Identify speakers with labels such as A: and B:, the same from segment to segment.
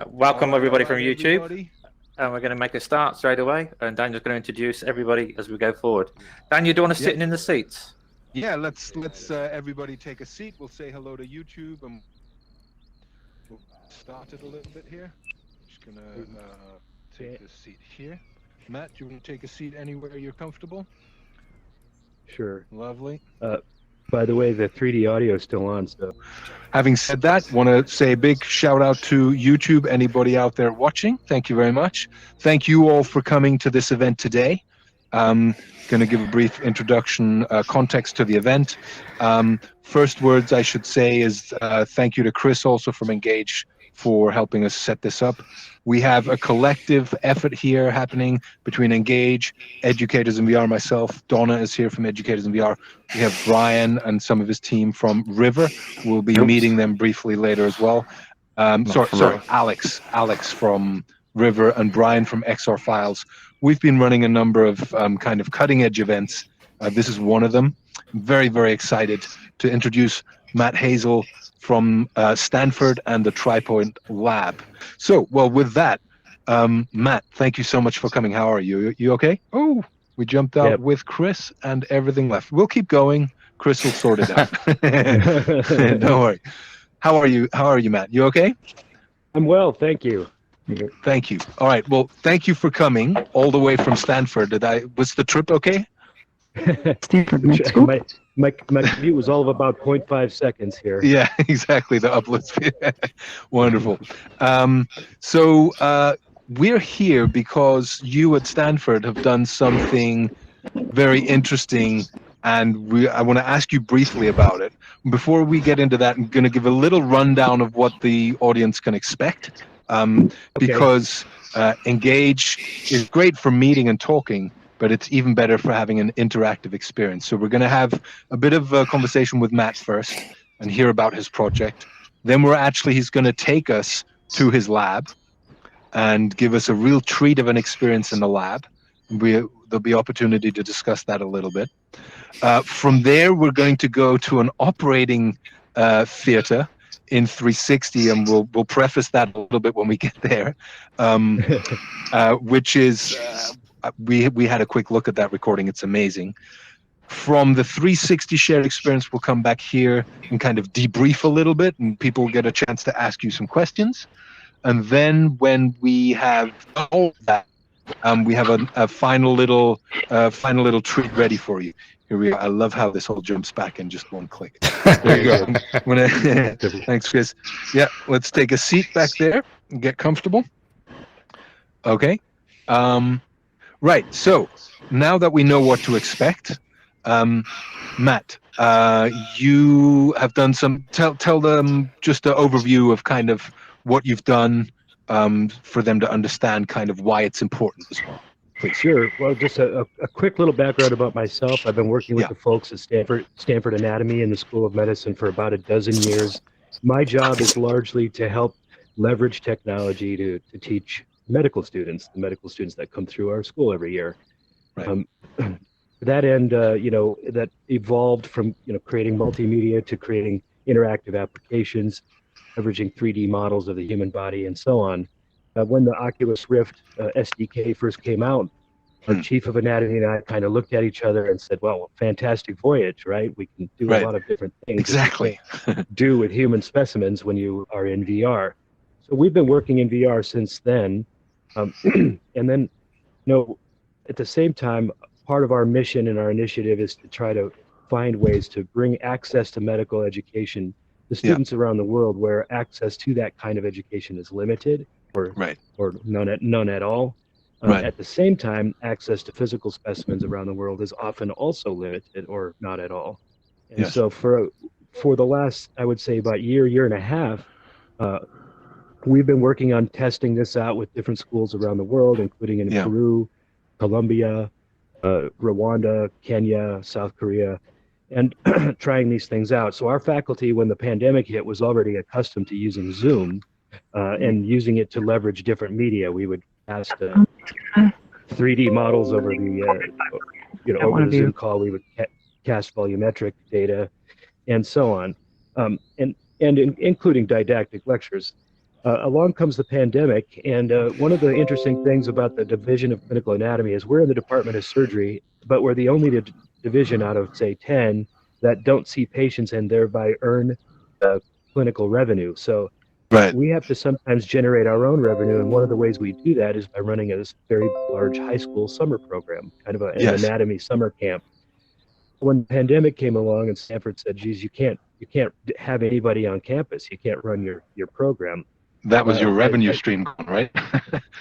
A: Welcome everybody from
B: Right,
A: YouTube,
B: everybody.
A: and we're going to make a start straight away, and Daniel's going to introduce everybody as we go forward. Daniel, do you want to sit in the seats?
B: Yeah, let's everybody take a seat. We'll say hello to YouTube and we'll start it a little bit here. Just gonna take this seat here. Matt, do you want to take a seat anywhere you're comfortable?
C: Sure.
B: Lovely.
C: By the way, the 3D audio is still on, so.
B: Having said that, want to say a big shout out to YouTube, anybody out there watching. Thank you very much. Thank you all for coming to this event today. Going to give a brief introduction, context to the event. First words I should say is thank you to Chris also from Engage for helping us set this up. We have a collective effort here happening between Engage, Educators in VR, myself. Donna is here from Educators in VR. We have Brian and some of his team from River. We'll be meeting them briefly later as well. Sorry, Alex from River and Brian from Xrfiles. We've been running a number of kind of cutting edge events. This is one of them. I'm very, very excited to introduce Matt Hazel from Stanford and the Tripoint lab. So, well, with that, Matt, thank you so much for coming. How are you? You okay? Oh, we jumped out with Chris and everything left. We'll keep going. Chris will sort it out. Don't worry. How are you? How are you, Matt? You okay?
C: I'm well, thank you.
B: Thank you. All right. Well, thank you for coming all the way from Stanford. Was the trip okay?
D: Stanford Med School.
C: My commute was all of about 0.5 seconds here.
B: Yeah, exactly. The upload speed. Wonderful. So we're here because you at Stanford have done something very interesting, and I want to ask you briefly about it. Before we get into that, I'm going to give a little rundown of what the audience can expect, because Engage is great for meeting and talking, but it's even better for having an interactive experience. So we're going to have a bit of a conversation with Matt first and hear about his project. Then he's going to take us to his lab and give us a real treat of an experience in the lab. There'll be opportunity to discuss that a little bit. From there, we're going to go to an operating theater in 360, and we'll preface that a little bit when we get there, which is... we had a quick look at that recording. It's amazing. From the 360 shared experience, we'll come back here and kind of debrief a little bit, and people will get a chance to ask you some questions. And then when we have all of that, we have a final little treat ready for you. Here we are. I love how this all jumps back in just one click. There you go. Thanks, Chris. Yeah, let's take a seat back there and get comfortable. Okay. Right, so now that we know what to expect, Matt, you have done some, tell them just an overview of kind of what you've done for them to understand kind of why it's important as well, please.
C: Sure, well, just a quick little background about myself. I've been working with the folks at Stanford Anatomy in the School of Medicine for about a dozen years. My job is largely to help leverage technology to teach medical students, the medical students that come through our school every year.
B: Right.
C: To that end, that evolved from creating multimedia to creating interactive applications, leveraging 3D models of the human body and so on. When the Oculus Rift SDK first came out, our chief of anatomy and I kind of looked at each other and said, well, fantastic voyage, right? We can do a lot of different things.
B: Exactly.
C: Do with human specimens when you are in VR. So we've been working in VR since then. And then, at the same time, part of our mission and our initiative is to try to find ways to bring access to medical education to students around the world where access to that kind of education is limited or none at all. At the same time, access to physical specimens around the world is often also limited or not at all. And so for the last, I would say about year and a half, we've been working on testing this out with different schools around the world, including in Peru, Colombia, Rwanda, Kenya, South Korea, and trying these things out. So our faculty, when the pandemic hit, was already accustomed to using Zoom and using it to leverage different media. We would cast 3D models over the over the Zoom call. We would cast volumetric data, and so on, and including didactic lectures. along comes the pandemic, and one of the interesting things about the division of clinical anatomy is we're in the Department of Surgery, but we're the only division out of, say, 10 that don't see patients and thereby earn clinical revenue. So
B: Right.
C: we have to sometimes generate our own revenue, and one of the ways we do that is by running a very large high school summer program, kind of an
B: Yes.
C: anatomy summer camp. When the pandemic came along and Stanford said, geez, you can't have anybody on campus, you can't run your program.
B: That was your revenue stream, right?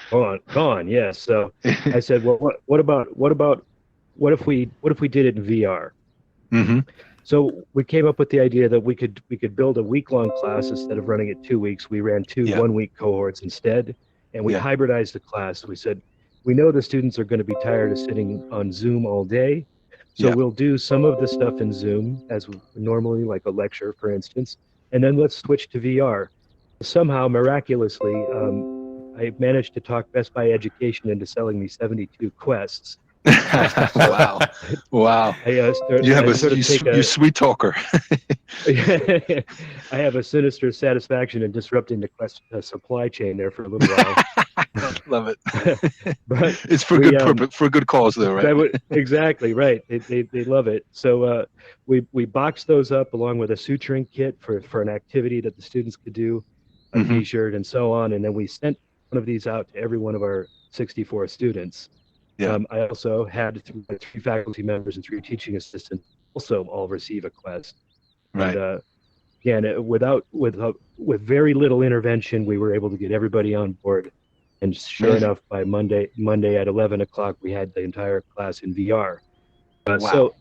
C: Gone, yes. So I said, well, what if we did it in VR?
B: Mm-hmm.
C: So we came up with the idea that we could build a week-long class instead of running it 2 weeks. We ran two
B: Yeah.
C: 1-week cohorts instead, and we
B: Yeah.
C: hybridized the class. We said, we know the students are going to be tired of sitting on Zoom all day, so
B: Yeah.
C: we'll do some of the stuff in Zoom as normally, like a lecture, for instance, and then let's switch to VR. Somehow, miraculously, I managed to talk Best Buy Education into selling me 72 Quests.
B: Wow. Wow. You sweet talker.
C: I have a sinister satisfaction in disrupting the Quest supply chain there for a little while.
B: Love it.
C: But
B: it's for good purpose, for a good cause, though, right?
C: Exactly right. They love it. So we boxed those up along with a suturing kit for an activity that the students could do, a
B: Mhm.
C: T-shirt and so on, and then we sent one of these out to every one of our 64 students.
B: Yeah.
C: I also had 3 faculty members and 3 teaching assistants also all receive a Quest.
B: Right.
C: And, again, with very little intervention, we were able to get everybody on board. And sure
B: Amazing.
C: enough, by Monday at 11 o'clock, we had the entire class in VR.
B: Wow.
C: So,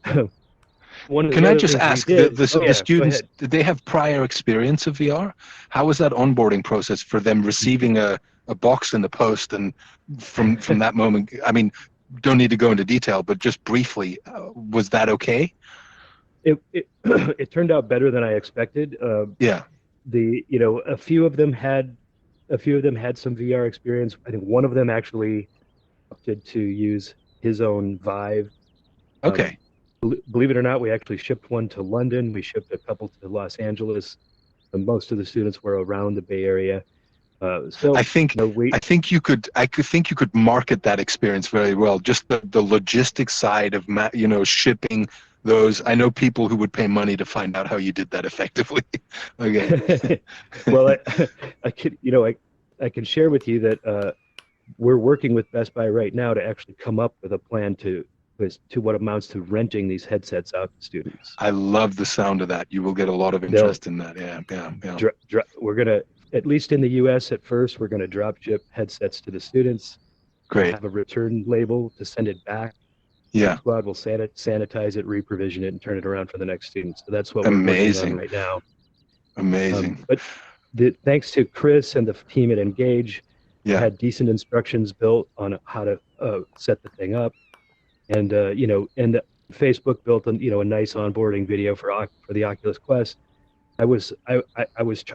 B: Can I just ask, the students,
C: go
B: did they have prior experience of VR? How was that onboarding process for them receiving a box in the post? And from that moment, I mean, don't need to go into detail, but just briefly, was that okay?
C: It turned out better than I expected.
B: Yeah.
C: A few of them had some VR experience. I think one of them actually opted to use his own Vive.
B: Okay.
C: Believe it or not, we actually shipped one to London. We shipped a couple to Los Angeles. And most of the students were around the Bay Area. So
B: I think you could market that experience very well. Just the logistics side of shipping those. I know people who would pay money to find out how you did that effectively. Okay.
C: Well, I can share with you that we're working with Best Buy right now to actually come up with a plan to what amounts to renting these headsets out to students.
B: I love the sound of that. You will get a lot of interest in that. Yeah.
C: We're gonna, at least in the U.S. at first, we're gonna drop ship headsets to the students.
B: Great.
C: Have a return label to send it back.
B: Yeah.
C: Squad will sanitize it, reprovision it, and turn it around for the next student. So that's what we're working on right now.
B: Amazing.
C: But thanks to Chris and the team at Engage, we
B: Yeah.
C: had decent instructions built on how to set the thing up, and Facebook built a nice onboarding video for the Oculus Quest. I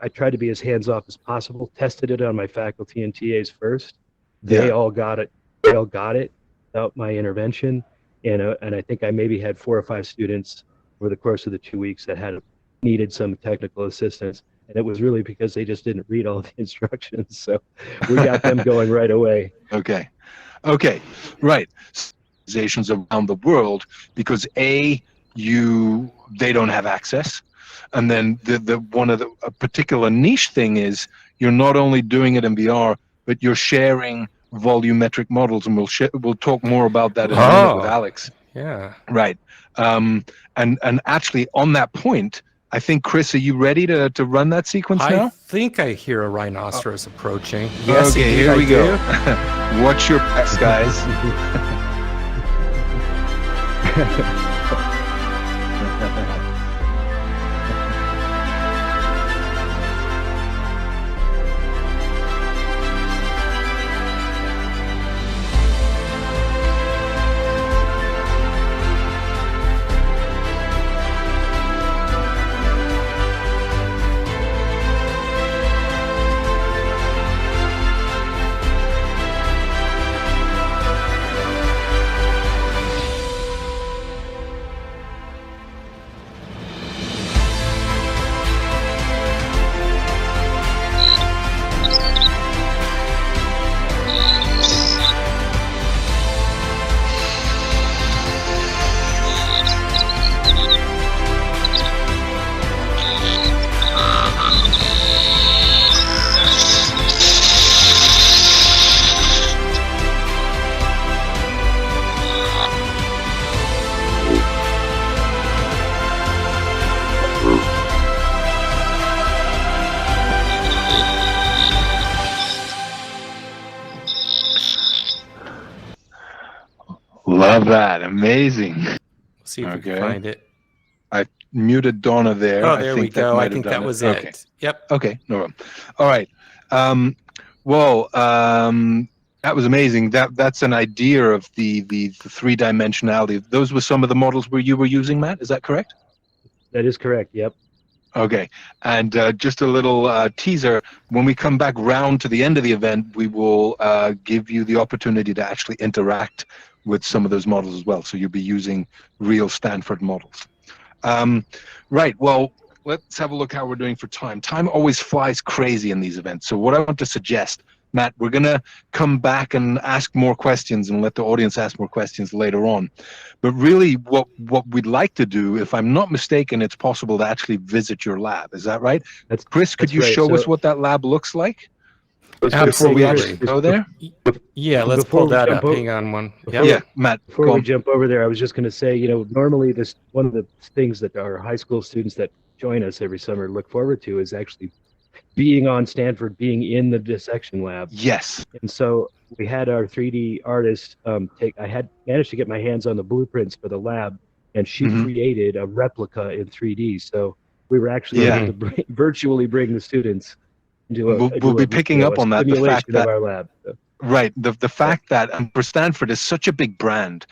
C: tried to be as hands off as possible. Tested it on my faculty and TAs first. They all got it. They all got it without my intervention. And I think I maybe had 4 or 5 students over the course of the 2 weeks that needed some technical assistance. And it was really because they just didn't read all the instructions. So we got them going right away.
B: Okay. Right. Organizations around the world, because they don't have access. And then a particular niche thing is you're not only doing it in VR, but you're sharing volumetric models, and we'll talk more about that in a minute with Alex.
E: Yeah.
B: Right. And actually on that point, I think, Chris, are you ready to run that sequence now?
E: I think I hear a rhinoceros approaching. Yes,
B: okay,
E: indeed,
B: here we
E: I
B: go.
E: do.
B: Watch your backs, guys. Love that. Amazing.
E: See if we
B: Okay.
E: can find it.
B: I muted Donna there.
E: Oh, there we
B: that
E: go.
B: might
E: I
B: have
E: think
B: done
E: that
B: it.
E: was
B: Okay.
E: it. Yep.
B: Okay, no problem. All right. Well, that was amazing. That's an idea of the three-dimensionality. Those were some of the models where you were using, Matt. Is that correct?
C: That is correct. Yep.
B: Okay. And just a little teaser. When we come back round to the end of the event, we will give you the opportunity to actually interact with some of those models as well. So you'll be using real Stanford models. Right. Well, let's have a look how we're doing for time. Time always flies crazy in these events. So what I want to suggest, Matt, we're going to come back and ask more questions and let the audience ask more questions later on. But really what we'd like to do, if I'm not mistaken, it's possible to actually visit your lab. Is that right? Chris, could you
C: right.
B: show us
C: So-
B: what that lab looks like before
E: Absolutely.
B: we actually go there?
E: Yeah, let's
C: Before
E: pull
C: we
E: that
C: jump
E: up.
C: over-
E: Hang on one.
C: before-
B: Yeah, Matt,
C: Before
B: go
C: we
B: on.
C: jump over there, I was just going to say, normally one of the things that our high school students that join us every summer look forward to is actually being on Stanford, being in the dissection lab.
B: Yes.
C: And so we had our 3D artist I had managed to get my hands on the blueprints for the lab, and she
B: Mhm.
C: created a replica in 3D. So we were actually
B: Yeah.
C: able to virtually bring the students into
B: We'll be picking up on that, the fact
C: simulation
B: that
C: of our lab. So,
B: right, the fact that for Stanford is such a big brand,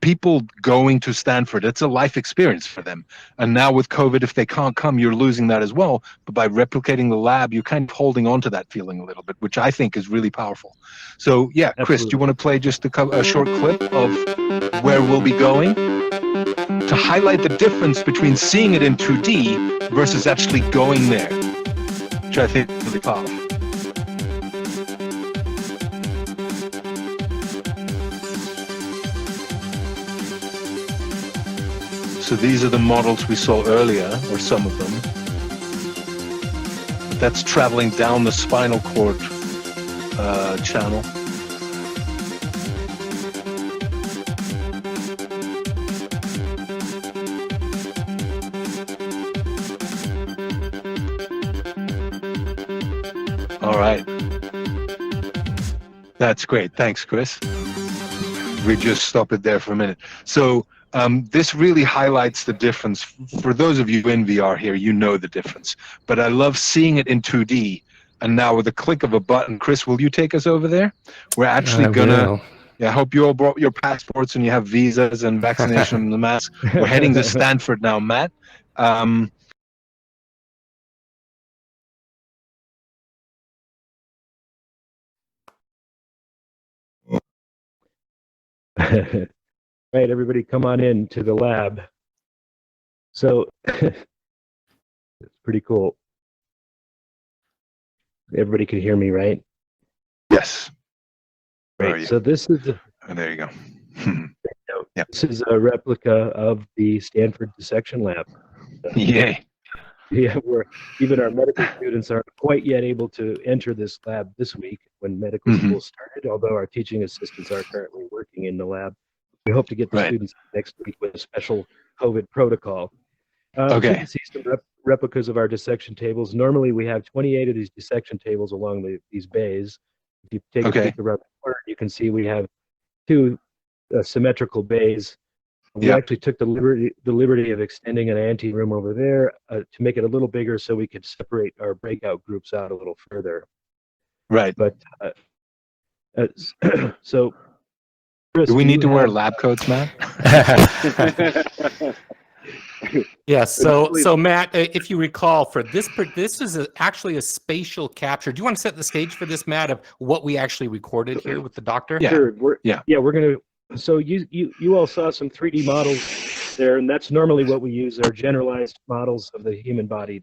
B: people going to Stanford, it's a life experience for them. And now with COVID, if they can't come, you're losing that as well. But by replicating the lab, you're kind of holding on to that feeling a little bit, which I think is really powerful. So yeah, Chris, do you
C: Absolutely.
B: want to play just a short clip of where we'll be going to highlight the difference between seeing it in 2D versus actually going there, which I think is really powerful. So these are the models we saw earlier, or some of them. That's traveling down the spinal cord channel. All right. That's great. Thanks, Chris. We just stop it there for a minute. So this really highlights the difference. For those of you in VR here, you know the difference. But I love seeing it in 2D. And now with a click of a button, Chris, will you take us over there? We're actually gonna. Yeah, I hope you all brought your passports and you have visas and vaccination and the mask. We're heading to Stanford now, Matt.
C: right, everybody, come on in to the lab. So it's pretty cool. Everybody can hear me, right?
B: Yes. Where are
C: Right.
B: you?
C: So this is
B: Oh, there you go. Yep.
C: this is a replica of the Stanford dissection lab.
B: Yay.
C: Yeah, where even our medical students aren't quite yet able to enter this lab this week when medical
B: Mhm.
C: school started, although our teaching assistants are currently working in the lab. We hope to get the
B: Right.
C: students next week with a special COVID protocol.
B: Okay.
C: You can see some replicas of our dissection tables. Normally we have 28 of these dissection tables along these bays. If you take
B: Okay.
C: a peek around the corner, you can see we have two symmetrical bays. We
B: Yep.
C: actually took the liberty of extending an ante room over there to make it a little bigger so we could separate our breakout groups out a little further.
B: Right.
C: But so, Chris,
B: Do we need to wear
C: have-
B: lab coats, Matt?
E: Yeah, so Matt, if you recall, for this is actually a spatial capture. Do you want to set the stage for this, Matt, of what we actually recorded here with the doctor?
B: Yeah.
C: Sure.
B: Yeah.
C: We're gonna. So you all saw some 3D models there, and that's normally what we use. Are generalized models of the human body.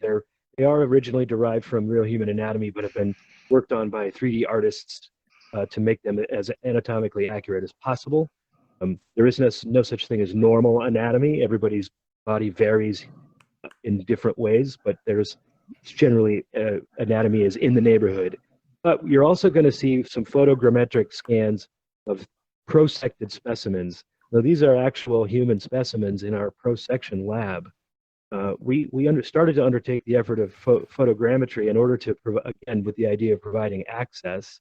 C: They are originally derived from real human anatomy, but have been worked on by 3D artists to make them as anatomically accurate as possible. There is no such thing as normal anatomy. Everybody's body varies in different ways, but there's generally anatomy is in the neighborhood. But you're also going to see some photogrammetric scans of prosected specimens. Now, these are actual human specimens in our prosection lab. We started to undertake the effort of photogrammetry in order to, again, with the idea of providing access.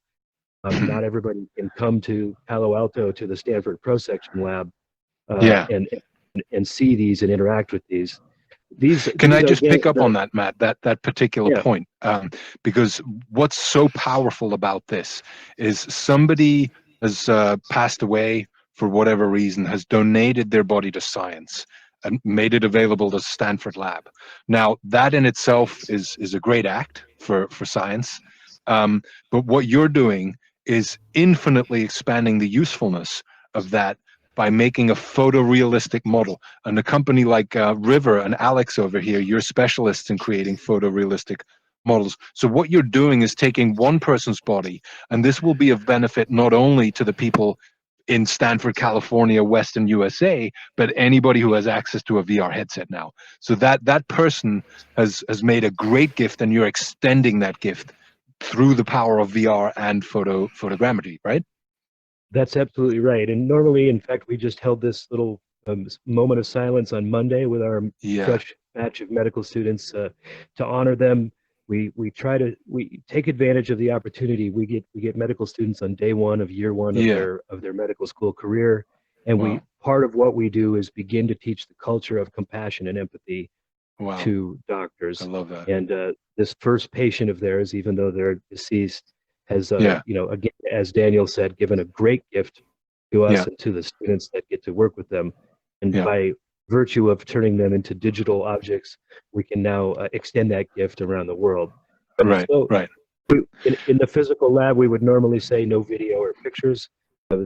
C: Not everybody can come to Palo Alto to the Stanford prosection lab. and see these and interact with these.
B: Can I just
C: again,
B: pick up on that, Matt, that particular point? Because what's so powerful about this is somebody has passed away for whatever reason, has donated their body to science and made it available to Stanford lab. Now, that in itself is a great act for science. But what you're doing is infinitely expanding the usefulness of that by making a photorealistic model. And a company like River and Alex over here, you're specialists in creating photorealistic models. So what you're doing is taking one person's body, and this will be of benefit not only to the people in Stanford, California, Western USA, but anybody who has access to a VR headset now. So that person has made a great gift, and you're extending that gift through the power of VR and photogrammetry, right?
C: That's absolutely right. And normally, in fact, we just held this little moment of silence on Monday with our fresh batch of medical students to honor them. We take advantage of the opportunity. We get medical students on day one of year one of their medical school career, and part of what we do is begin to teach the culture of compassion and empathy to doctors.
B: I love that.
C: And this first patient of theirs, even though they're deceased, has again, as Daniel said, given a great gift to us and to the students that get to work with them. And by virtue of turning them into digital objects, we can now extend that gift around the world.
B: Right.
C: In the physical lab, we would normally say no video or pictures.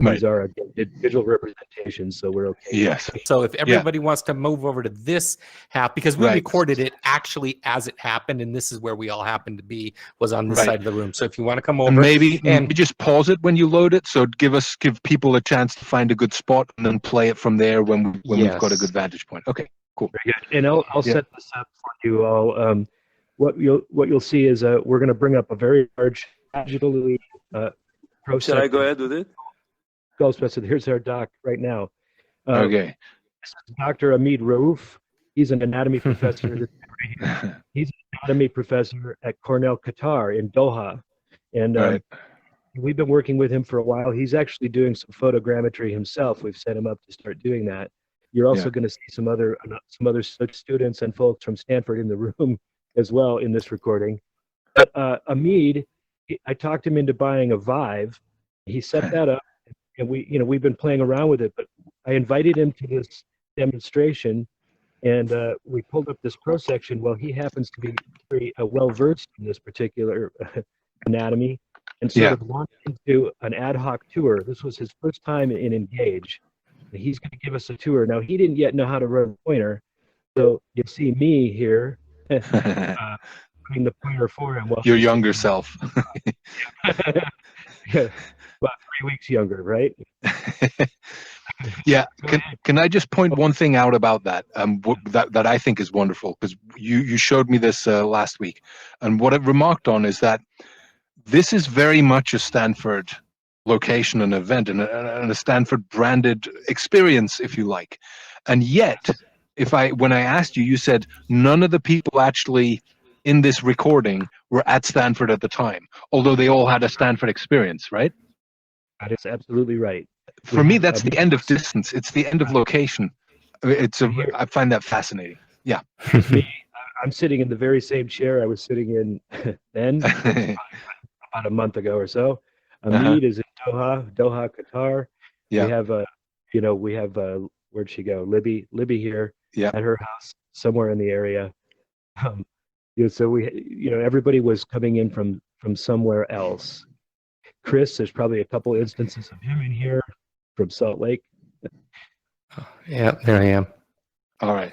C: These are again, digital representations, so we're okay.
B: Yes.
E: So if everybody wants to move over to this half, because we recorded it actually as it happened, and this is where we all happened to be, was on this side of the room. So if you want to come over,
B: and maybe just pause it when you load it, so give people a chance to find a good spot, and then play it from there when we've got a good vantage point. Okay, cool.
C: Very good. And I'll set this up for you all. What you'll see is we're going to bring up a very large digitally processed.
F: Shall I go ahead with it?
C: Here's our doc right now.
B: Okay.
C: This is Dr. Hamid Raouf. He's an anatomy professor. He's an anatomy professor at Cornell, Qatar, in Doha. And we've been working with him for a while. He's actually doing some photogrammetry himself. We've set him up to start doing that. You're also going to see some other students and folks from Stanford in the room as well in this recording. But Hamid, I talked him into buying a Vive. He set that up. And we've been playing around with it, but I invited him to this demonstration, and we pulled up this pro section. Well, he happens to be very well versed in this particular anatomy, and sort of launched into an ad hoc tour. This was his first time in Engage. And he's going to give us a tour. Now, he didn't yet know how to run a pointer, so you'll see me here putting the pointer for him.
B: Your younger self.
C: About 3 weeks younger, right?
B: Can I just point one thing out about that that I think is wonderful, because you showed me this last week, and what it remarked on is that this is very much a Stanford location and event, and a Stanford branded experience, if you like. And yet, when I asked you, you said none of the people actually in this recording were at Stanford at the time, although they all had a Stanford experience, right?
C: That is absolutely right.
B: For me, that's the end of distance. It's the end of location. I find that fascinating. Yeah.
C: I'm sitting in the very same chair I was sitting in then, about a month ago or so. Hamid is in Doha, Qatar.
B: Yeah.
C: We have where'd she go? Libby here at her house somewhere in the area. So everybody was coming in from somewhere else. Chris, there's probably a couple instances of him in here from Salt Lake.
E: Yeah, there I am.
B: All right.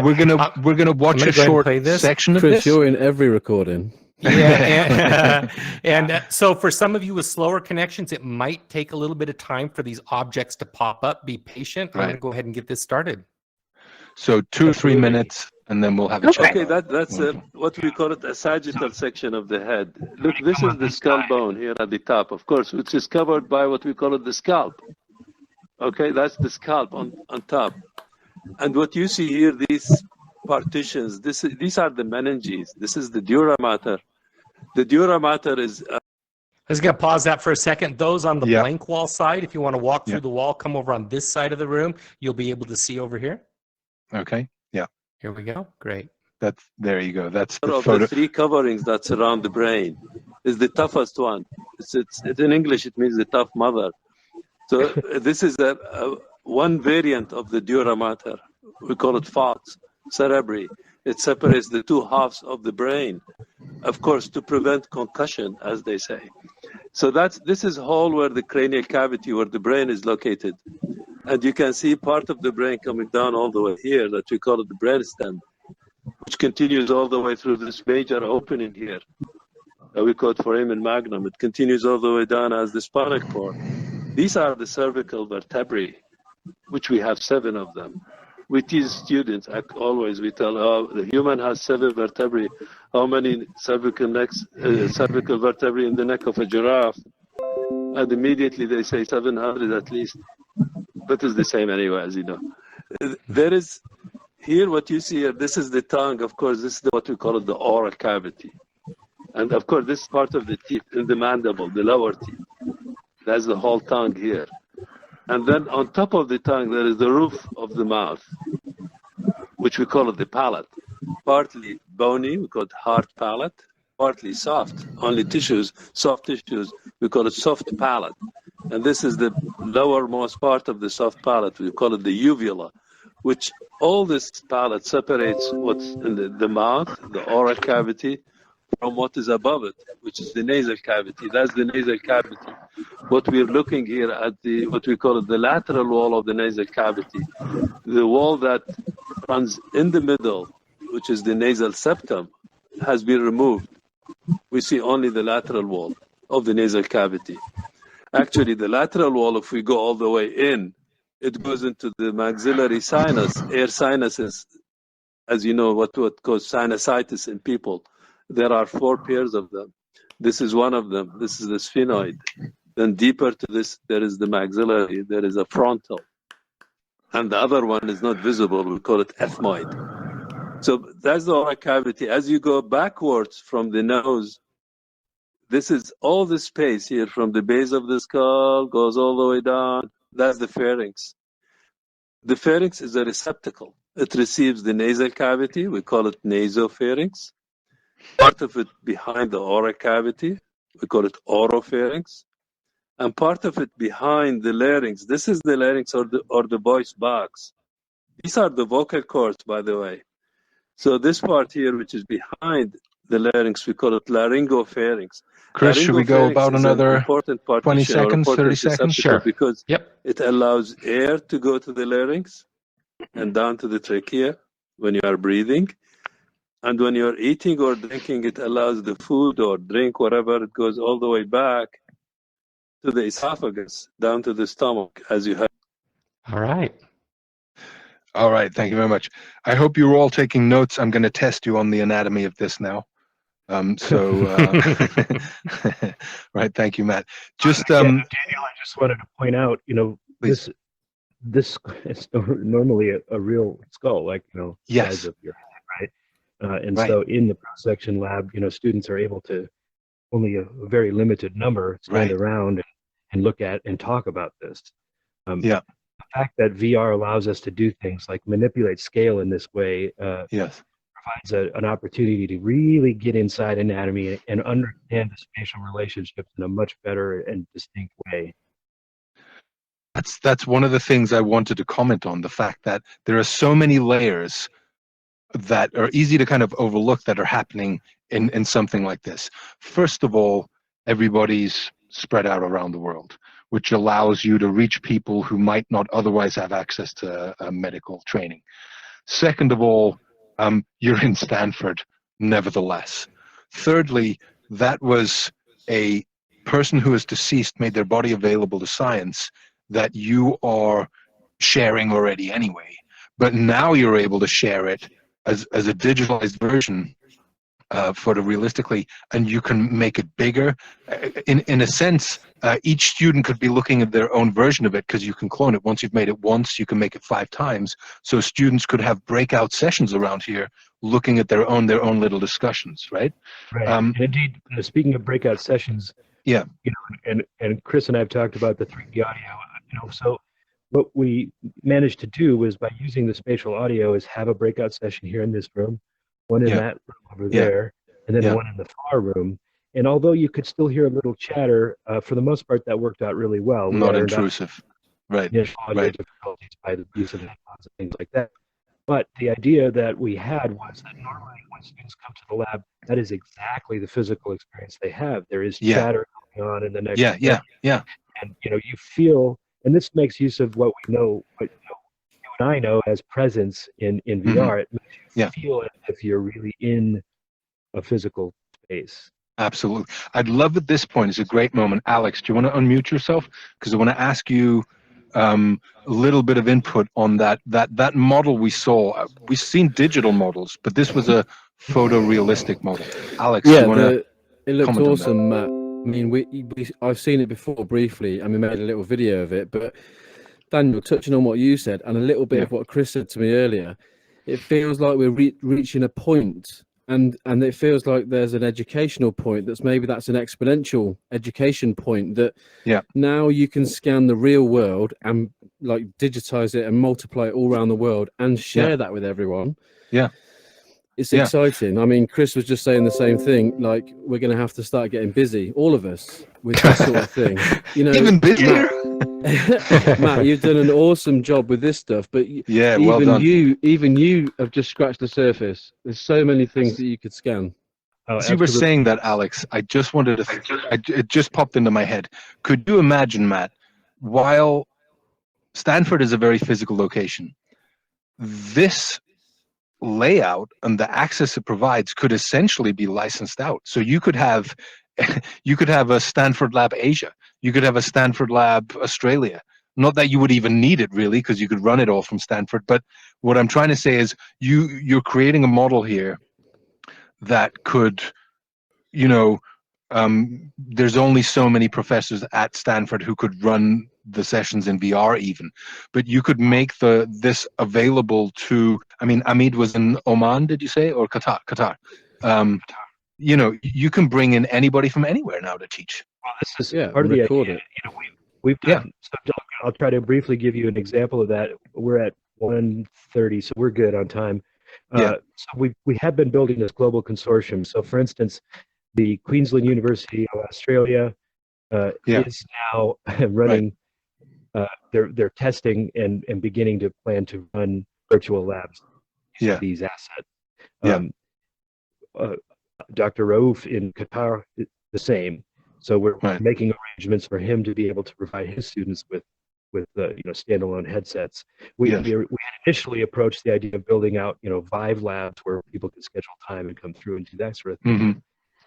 B: We're gonna watch a short section of
G: Chris,
B: this.
G: you're in every recording.
E: Yeah, and so for some of you with slower connections, it might take a little bit of time for these objects to pop up. Be patient. I'm going to go ahead and get this started.
B: So 2 or 3 minutes, and then we'll have a chat.
F: Okay, that's what we call it a sagittal section of the head. Look, this is the skull bone here at the top, of course, which is covered by what we call it the scalp. Okay, that's the scalp on top. And what you see here, these partitions, these are the meninges. This is the dura mater. The dura mater is
E: I was going to pause that for a second. Those on the
B: Yeah.
E: blank wall side, if you want to walk through
B: Yeah.
E: the wall, come over on this side of the room. You'll be able to see over here.
B: Okay. Yeah.
E: Here we go. Great.
B: There you go. That's the
F: One of
B: photo.
F: the three coverings that surround the brain is the toughest one. It's in English, it means the tough mother. So this is one variant of the dura mater. We call it FOX, cerebri. It separates the two halves of the brain, of course, to prevent concussion, as they say. So this is hole where the cranial cavity, where the brain is located. And you can see part of the brain coming down all the way here, that we call it the brainstem, which continues all the way through this major opening here. We call it foramen magnum. It continues all the way down as the spinal cord. These are the cervical vertebrae, which we have 7 of them. We tease students, we tell, the human has 7 vertebrae. How many cervical vertebrae in the neck of a giraffe? And immediately they say 700 at least. But it's the same anyway, as you know. There is, here what you see here, this is the tongue. Of course, this is what we call it the oral cavity. And of course, this is part of the teeth in the mandible, the lower teeth. That's the whole tongue here. And then on top of the tongue, there is the roof of the mouth, which we call it the palate. Partly bony, we call it hard palate. Partly soft, only tissues, soft tissues, we call it soft palate. And this is the lowermost part of the soft palate. We call it the uvula, which all this palate separates what's in the mouth, the oral cavity, from what is above it, which is the nasal cavity. That's the nasal cavity. What we're looking here at what we call it the lateral wall of the nasal cavity, the wall that runs in the middle, which is the nasal septum, has been removed. We see only the lateral wall of the nasal cavity. Actually, the lateral wall, if we go all the way in, it goes into the maxillary sinus, air sinuses, as you know, what causes sinusitis in people. There are 4 pairs of them. This is one of them. This is the sphenoid. Then deeper to this, there is the maxillary. There is a frontal. And the other one is not visible. We call it ethmoid. So that's the oral cavity. As you go backwards from the nose, this is all the space here from the base of the skull, goes all the way down. That's the pharynx. The pharynx is a receptacle. It receives the nasal cavity. We call it nasopharynx. Part of it behind the oral cavity. We call it oropharynx. And part of it behind the larynx. This is the larynx or the voice box. These are the vocal cords, by the way. So this part here, which is behind the larynx, we call it laryngopharynx.
B: Chris, should we go about another 20 seconds, 30 seconds?
E: Sure.
F: Because
E: Yep.
F: it allows air to go to the larynx and down to the trachea when you are breathing. And when you're eating or drinking, it allows the food or drink, whatever, it goes all the way back to the esophagus, down to the stomach, as you have.
E: All right.
B: All right. Thank you very much. I hope you're all taking notes. I'm going to test you on the anatomy of this now. Right. Thank you, Matt. Just
C: Daniel, I just wanted to point out,
B: please.
C: this is normally a real skull, like,
B: Yes.
C: size of your head, right? And
B: Right.
C: so in the cross-section lab, students are able to, only a very limited number, stand
B: Right.
C: around and look at and talk about this.
B: Yeah.
C: The fact that VR allows us to do things like manipulate scale in this way
B: Yes.
C: provides an opportunity to really get inside anatomy and understand the spatial relationships in a much better and distinct way.
B: That's one of the things I wanted to comment on, the fact that there are so many layers that are easy to kind of overlook that are happening in something like this. First of all, everybody's spread out around the world, which allows you to reach people who might not otherwise have access to medical training. Second of all, you're in Stanford, nevertheless. Thirdly, that was a person who is deceased made their body available to science that you are sharing already anyway. But now you're able to share it as a digitalized version photorealistically, and you can make it bigger. In a sense, each student could be looking at their own version of it because you can clone it. Once you've made it once, you can make it 5 times. So students could have breakout sessions around here looking at their own little discussions, right?
C: Right. And indeed, speaking of breakout sessions,
B: Yeah.
C: You know, and Chris and I have talked about the 3D audio. You know, so what we managed to do was by using the spatial audio is have a breakout session here in this room, one in
B: Yeah.
C: that room over
B: Yeah.
C: there, and then
B: Yeah.
C: one in the far room. And although you could still hear a little chatter, for the most part, that worked out really well. We
B: Not
C: ironed out
B: intrusive. Right.
C: initial audio
B: Right.
C: difficulties by the use of headphones and things like that. But the idea that we had was that normally when students come to the lab, that is exactly the physical experience they have. There is
B: Yeah.
C: chatter going on in the next
B: Yeah.
C: room,
B: Yeah. Yeah.
C: and you know you feel, and this makes use of what we know, what you and I know as presence in VR. It makes you
B: Yeah.
C: feel as if you're really in a physical space.
B: Absolutely. I'd love at this point, it's a great moment. Alex, do you want to unmute yourself? Because I want to ask you a little bit of input on that model we saw. We've seen digital models, but this was a photorealistic model. Alex, do you want to
G: it looked
B: comment on that?
G: awesome, Matt. I mean, I've seen it before briefly, and we made a little video of it. But Daniel, touching on what you said, and a little bit of what Chris said to me earlier, it feels like we're reaching a point, and it feels like there's an educational point that's an exponential education point that now you can scan the real world and like digitize it and multiply it all around the world and share that with everyone.
B: Yeah.
G: It's exciting. I mean, Chris was just saying the same thing. Like, we're going to have to start getting busy, all of us, with this sort of thing. You know,
B: even busier.
G: Matt, you've done an awesome job with this stuff, but
B: well done.
G: even you have just scratched the surface. There's so many things that you could scan.
B: As you were saying that, Alex, I just wanted to, it just popped into my head. Could you imagine, Matt, while Stanford is a very physical location, this layout and the access it provides could essentially be licensed out. So you could have a Stanford Lab Asia, you could have a Stanford Lab Australia. Not that you would even need it really, because you could run it all from Stanford. But what I'm trying to say is you're creating a model here that could, you know, there's only so many professors at Stanford who could run the sessions in VR even, but you could make this available to, I mean, Amit was in Oman, did you say, or Qatar? Qatar. You know, you can bring in anybody from anywhere now to teach.
C: Well, this is part of the idea. You know, we've done, so I'll try to briefly give you an example of that. We're at 1:30, so we're good on time. So we have been building this global consortium. So for instance, the Queensland University of Australia is now running, they're testing and beginning to plan to run virtual labs using these assets. Dr. Raouf in Qatar, the same. So we're making arrangements for him to be able to provide his students with you know, standalone headsets. We had initially approached the idea of building out, you know, Vive labs where people can schedule time and come through and do that sort of thing.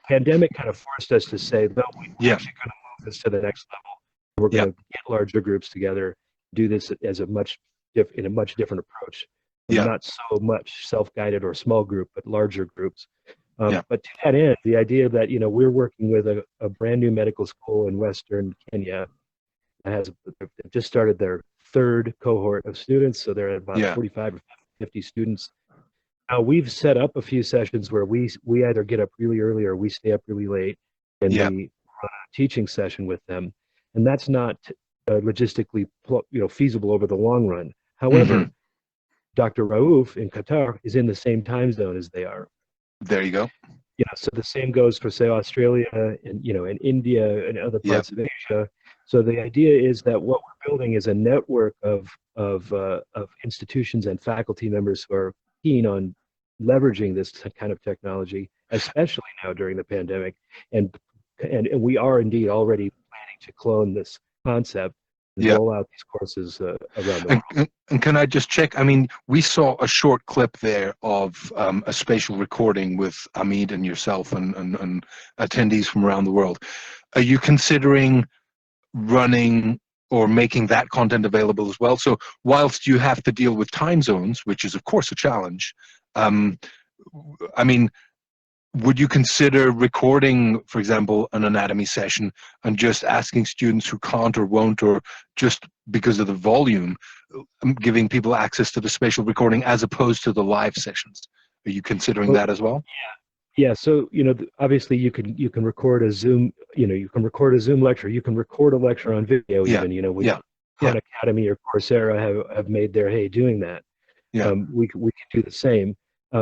C: Pandemic kind of forced us to say, no, we're actually going to move this to the next level. We're going to get larger groups together, do this as a much different approach. Not so much self-guided or small group, but larger groups. But to that end, the idea that, you know, we're working with a brand new medical school in Western Kenya that they've just started their third cohort of students, so they're at about 45 or 50 students. Now we've set up a few sessions where we either get up really early or we stay up really late, and we run a teaching session with them, and that's not logistically feasible over the long run. However, Dr. Raouf in Qatar is in the same time zone as they are.
B: There you go.
C: Yeah, so the same goes for, say, Australia and, you know, and India and other parts of Asia. So the idea is that what we're building is a network of institutions and faculty members who are keen on leveraging this kind of technology, especially now during the pandemic. And we are indeed already planning to clone this concept and roll out these courses around the world.
B: And can I just check? I mean, we saw a short clip there of a spatial recording with Amit and yourself and attendees from around the world. Are you considering running or making that content available as well? So whilst you have to deal with time zones, which is of course a challenge, I mean, would you consider recording, for example, an anatomy session and just asking students who can't or won't, or just because of the volume, giving people access to the spatial recording as opposed to the live sessions? Are you considering that as well?
C: Yeah. So, you know, obviously you can record a Zoom, you can record a Zoom lecture. You can record a lecture on video.
B: Yeah.
C: Even
B: Yeah.
C: Khan Academy or Coursera have made their hay doing that.
B: Yeah.
C: We can do the same.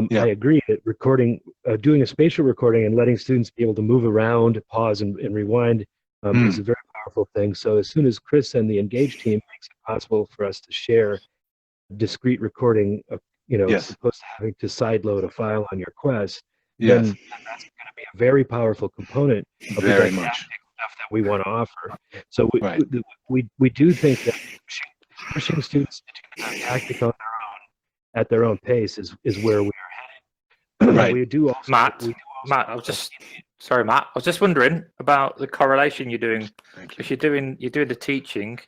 B: Yeah.
C: I agree that doing a spatial recording and letting students be able to move around, pause, and rewind is a very powerful thing. So as soon as Chris and the Engage team makes it possible for us to share discrete recording, as opposed to having to sideload a file on your Quest, then that's going to be a very powerful component of the didactic stuff that we want to offer. So we do think that pushing students to do the didactic on at their own pace is where we are headed.
B: Right.
C: We do also,
A: Matt, I was just wondering about the correlation you're doing. If you're doing the teaching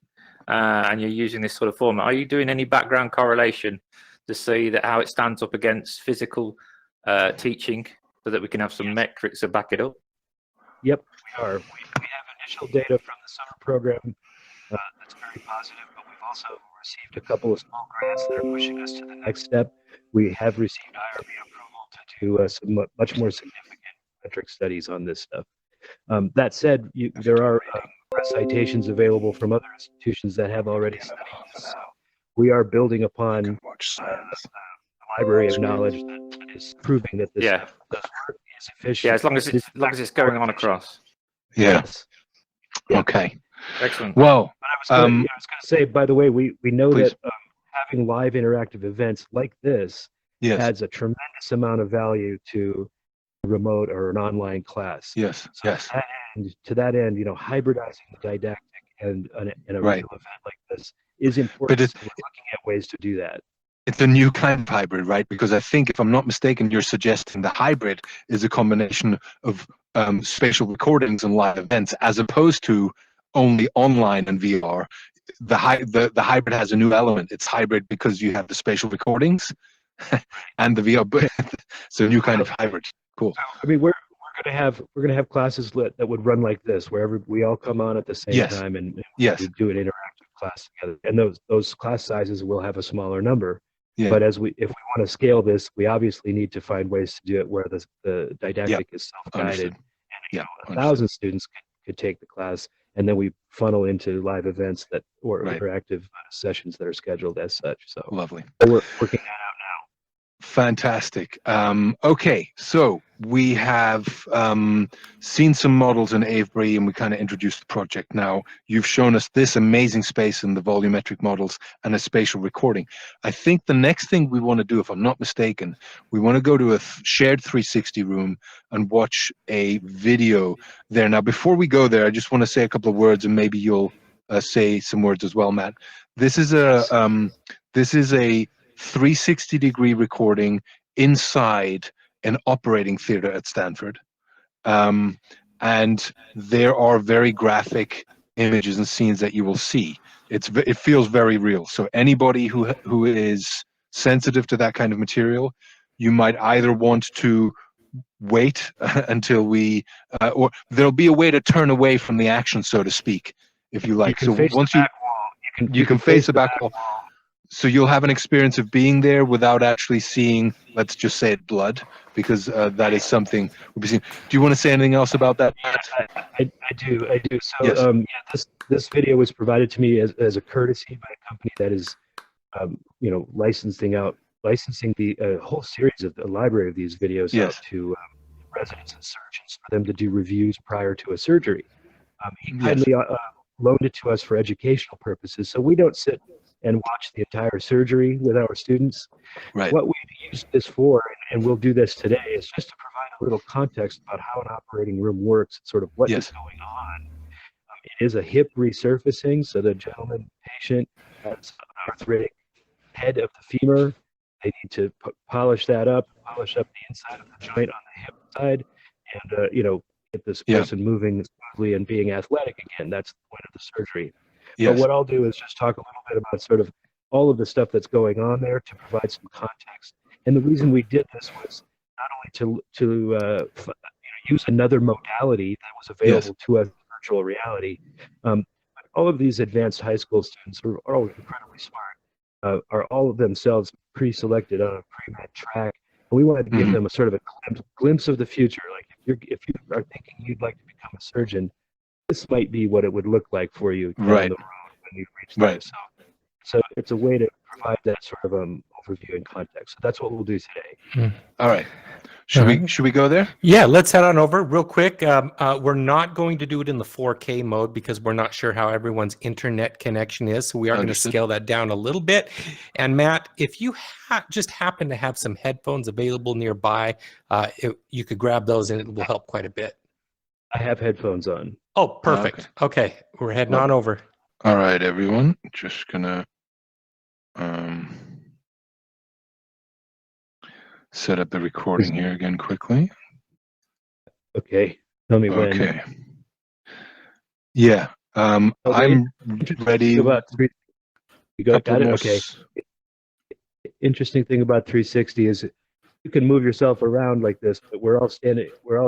A: and you're using this sort of format, are you doing any background correlation to see that how it stands up against physical teaching, so that we can have some metrics to back it up?
C: Yep, we are. We have initial data from the summer program that's very positive, but we've also received a couple of small grants that are pushing us to the next step. We have received IRB approval to do some much more significant metric studies on this stuff. That said, there are citations available from other institutions that have already studied this. So we are building upon a library of knowledge that is proving that this stuff does work, is efficient.
A: Yeah, as long as it's going on across.
B: Yes.
C: Yeah.
B: Okay.
A: Excellent.
B: Well,
C: I was going to say, by the way, we know that having live interactive events like this adds a tremendous amount of value to a remote or an online class.
B: Yes.
C: So to that end, hybridizing the didactic and a real event like this is important. So we're looking at ways to do that.
B: It's a new kind of hybrid, right? Because I think, if I'm not mistaken, you're suggesting the hybrid is a combination of spatial recordings and live events, as opposed to only online and VR. The hybrid has a new element. It's hybrid because you have the spatial recordings and the VR. So a new kind of hybrid. Cool.
C: I mean, we're gonna have classes that would run like this, where we all come on at the same time and we do an interactive class together. And those class sizes will have a smaller number. Yeah. But if we want to scale this, we obviously need to find ways to do it where the didactic is self-guided, and 1,000 students could take the class, and then we funnel into live events or interactive sessions that are scheduled as such. So
B: lovely.
C: We're working that out now.
B: Fantastic. Okay, so we have seen some models in Avebury, and we kind of introduced the project. Now you've shown us this amazing space in the volumetric models and a spatial recording. I think the next thing we want to do, if I'm not mistaken, we want to go to a shared 360 room and watch a video there. Now, before we go there, I just want to say a couple of words, and maybe you'll say some words as well, Matt. This is a 360-degree recording inside an operating theater at Stanford. And there are very graphic images and scenes that you will see. It feels very real. So anybody who is sensitive to that kind of material, you might either want to wait until or there'll be a way to turn away from the action, so to speak, if you like. So once you can face the back wall. So you'll have an experience of being there without actually seeing, let's just say it, blood, because that is something we'll be seeing. Do you want to say anything else about that?
C: I do. So this video was provided to me as a courtesy by a company that is, licensing the whole series of the library of these videos out to residents and surgeons for them to do reviews prior to a surgery. He kindly loaned it to us for educational purposes, so we don't sit and watch the entire surgery with our students.
B: Right.
C: What we've used this for, and we'll do this today, is just to provide a little context about how an operating room works, sort of what is going on. It is a hip resurfacing, so the patient has an arthritic head of the femur. They need to polish that up, polish up the inside of the joint on the hip side, and get this person moving smoothly and being athletic again. That's the point of the surgery. But what I'll do is just talk a little bit about sort of all of the stuff that's going on there to provide some context. And the reason we did this was not only to use another modality that was available to us, virtual reality, but all of these advanced high school students are all incredibly smart, are all of themselves pre-selected on a pre-med track. And we wanted to give them a sort of a glimpse of the future. Like, if you are thinking you'd like to become a surgeon, this might be what it would look like for you down
B: Right.
C: the road when you reach there.
B: Right.
C: So it's a way to provide that sort of overview and context. So that's what we'll do today.
B: All right. Should we go there?
E: Yeah, let's head on over real quick. We're not going to do it in the 4K mode because we're not sure how everyone's internet connection is. So we are going to
B: Understood.
E: scale that down a little bit. And Matt, if you just happen to have some headphones available nearby, you could grab those and it will help quite a bit.
C: I have headphones on.
E: Oh, perfect. Okay, we're heading on over.
B: All right, everyone. Just gonna set up the recording here again quickly.
C: Okay. Tell me when.
B: Okay. Yeah. I'm ready.
C: About you got
B: Couple
C: it?
B: more
C: Okay. Interesting thing about 360 is you can move yourself around like this, but we're all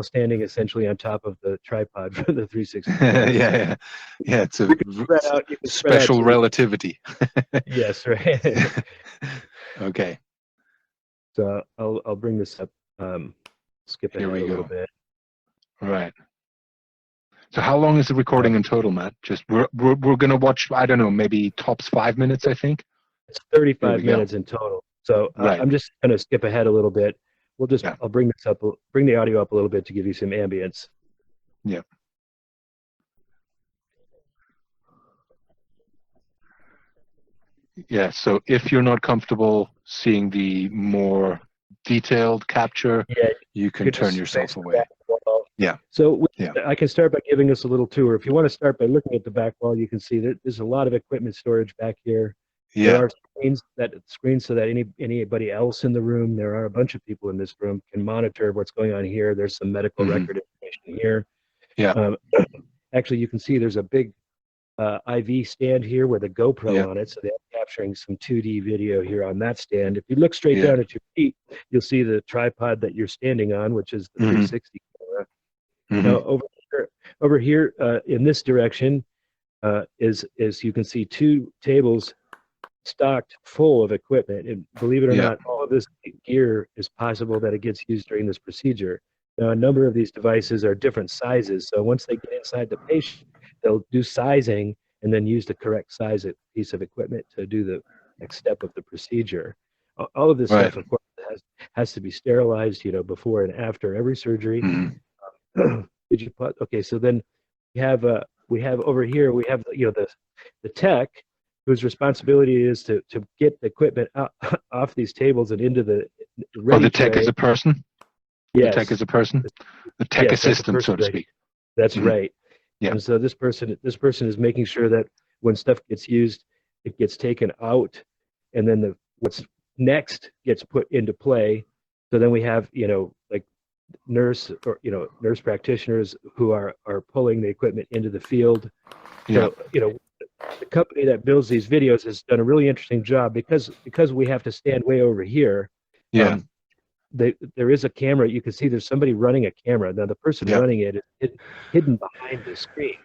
C: standing essentially on top of the tripod for the 360.
B: Yeah. It's a
C: Spread out, you can spread out
B: special
C: too.
B: relativity.
C: Yes, right.
B: Okay.
C: So I'll bring this up. Skip ahead
B: Here we
C: a little
B: go.
C: bit.
B: Right. So how long is the recording in total, Matt? Just we're gonna watch, I don't know, maybe tops 5 minutes, I think.
C: It's
B: There
C: 35
B: we go.
C: minutes in total. So
B: Right.
C: I'm just going to skip ahead a little bit.
B: Yeah.
C: I'll bring the audio up a little bit to give you some ambience.
B: Yeah. Yeah. So if you're not comfortable seeing the more detailed capture,
C: Yeah,
B: you can
C: could
B: turn
C: just
B: yourself
C: face the
B: away.
C: back wall.
B: Yeah.
C: So
B: Yeah.
C: I can start by giving us a little tour. If you want to start by looking at the back wall, you can see that there's a lot of equipment storage back here. There
B: Yeah.
C: are screens so that anybody else in the room, there are a bunch of people in this room, can monitor what's going on here. There's some medical
B: Mhm.
C: record information here.
B: Yeah.
C: Actually, you can see there's a big IV stand here with a GoPro
B: Yeah.
C: on it, so they're capturing some 2D video here on that stand. If you look straight
B: Yeah.
C: down at your feet, you'll see the tripod that you're standing on, which is the
B: Mhm.
C: 360 camera.
B: Mhm.
C: Now, over here in this direction is you can see two tables stocked full of equipment. And believe it or
B: Yeah.
C: not, all of this gear is possible that it gets used during this procedure. Now, a number of these devices are different sizes. So once they get inside the patient, they'll do sizing and then use the correct size piece of equipment to do the next step of the procedure. All of this
B: Right.
C: stuff, of course, has to be sterilized, before and after every surgery.
B: Mhm.
C: Did you put? Okay, so then we have over here the tech whose responsibility is to get the equipment off these tables and into the ready
B: The tech
C: tray.
B: is a person?
C: Yes.
B: The tech is a person? The tech
C: Yes, that's a
B: assistant, so
C: person
B: to
C: right
B: speak.
C: That's
B: Mhm.
C: right.
B: Yeah.
C: And so this person is making sure that when stuff gets used, it gets taken out, and then what's next gets put into play. So then we have like nurse practitioners who are pulling the equipment into the field.
B: Yeah.
C: So the company that builds these videos has done a really interesting job because we have to stand way over here.
B: Yeah.
C: There is a camera. You can see there's somebody running a camera. Now the person
B: Yeah.
C: running it is hidden behind the screen.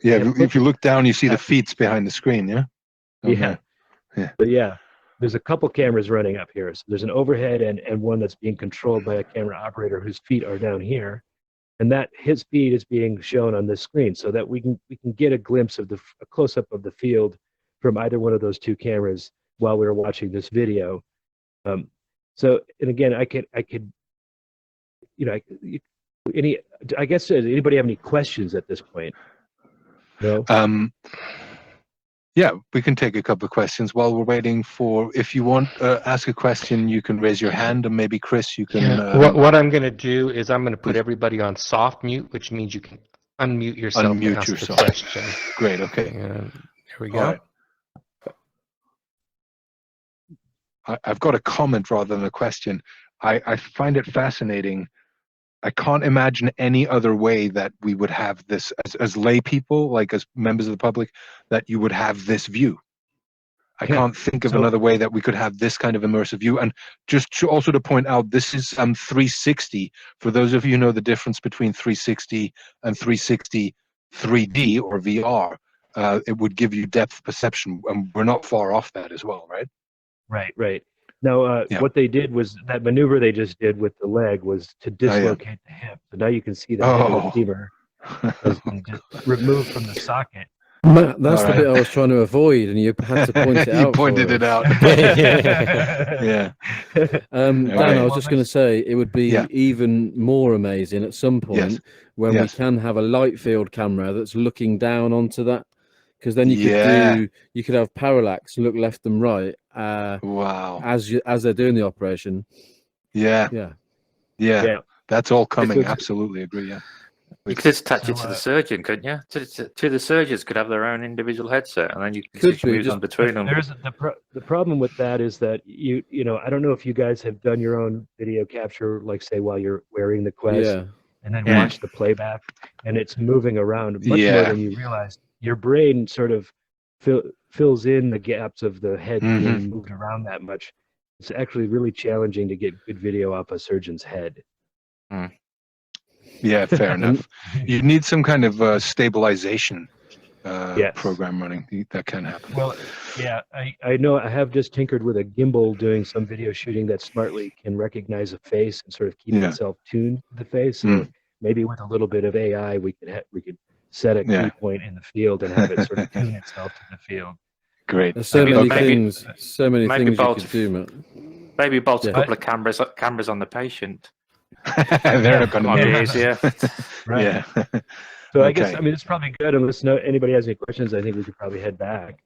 B: Yeah.
C: And
B: If you look down, you see the feet behind the screen. Yeah.
C: Yeah.
B: Yeah.
C: But yeah, there's a couple cameras running up here. So there's an overhead and one that's being controlled by a camera operator whose feet are down here. And that his feed is being shown on this screen so that we can get a glimpse of a close-up of the field from either one of those two cameras while we're watching this video. So, and again, I could, I guess, does anybody have any questions at this point? No?
B: Yeah, we can take a couple of questions while we're waiting for, if you want ask a question, you can raise your hand, and maybe Chris, you can.
E: What I'm going to do is I'm going to put everybody on soft mute, which means you can unmute yourself and ask the question.
B: Great, okay.
E: And there we go.
B: All right. I've got a comment rather than a question. I find it fascinating. I can't imagine any other way that we would have this as lay people, like as members of the public, that you would have this view. I can't think of another way that we could have this kind of immersive view. And just also to point out, this is 360. For those of you who know the difference between 360 and 360 3D or VR, it would give you depth perception, and we're not far off that as well, right?
C: Right. Now,
B: Yeah.
C: what they did was that maneuver they just did with the leg was to dislocate the hip. So now you can see the head of the femur has been removed from the socket.
G: Matt, that's
B: All
G: the
B: right.
G: bit I was trying to avoid, and you had to point it
B: You
G: out.
B: pointed
G: for
B: it
G: us.
B: out. Yeah.
G: Dan,
B: Okay.
G: I was just going to say it would be
B: Yeah.
G: even more amazing at some point
B: Yes.
G: when we
B: Yes.
G: can have a light field camera that's looking down onto that, because then
B: Yeah.
G: you could have parallax, look left and right
B: Wow.
G: as they're doing the operation.
B: Yeah.
G: Yeah.
B: Yeah.
C: Yeah.
B: That's all coming.
C: good.
B: Absolutely agree. Yeah.
A: You could just attach
C: So,
A: it to the surgeon, couldn't you? To the surgeons could have their own individual headset, and then you can
G: Could
A: switch
G: be,
A: moves
G: just-
A: on between them.
C: There's the problem with that is that you know, I don't know if you guys have done your own video capture, like say while you're wearing the Quest,
G: Yeah.
C: and then
A: Yeah.
C: watch the playback, and it's moving around much more
B: Yeah.
C: than you realize. Your brain sort of fills in the gaps of the head being moved around that much. It's actually really challenging to get good video off a surgeon's head.
B: Yeah. Fair enough. You need some kind of stabilization
C: Yes.
B: program running. That can happen.
C: Well, yeah, I know I have just tinkered with a gimbal doing some video shooting that smartly can recognize a face and sort of keep
B: Yeah.
C: itself tuned to the face. So
B: Mm.
C: maybe with a little bit of AI, we could set a
B: Yeah.
C: key point in the field and have it sort of tune itself to the field.
B: Great.
G: There's so
A: Maybe-
G: many
A: maybe-
G: things, so many
A: maybe
G: things you
A: bolt-
G: could do, Matt.
A: Maybe bolt a
G: Yeah.
A: couple of cameras on the patient.
B: They're not going
A: Might
B: to
A: be
B: be
A: easier.
C: Right.
B: Yeah.
C: So I guess,
B: Okay.
C: I mean, it's probably good. Unless anybody has any questions, I think we could probably head back.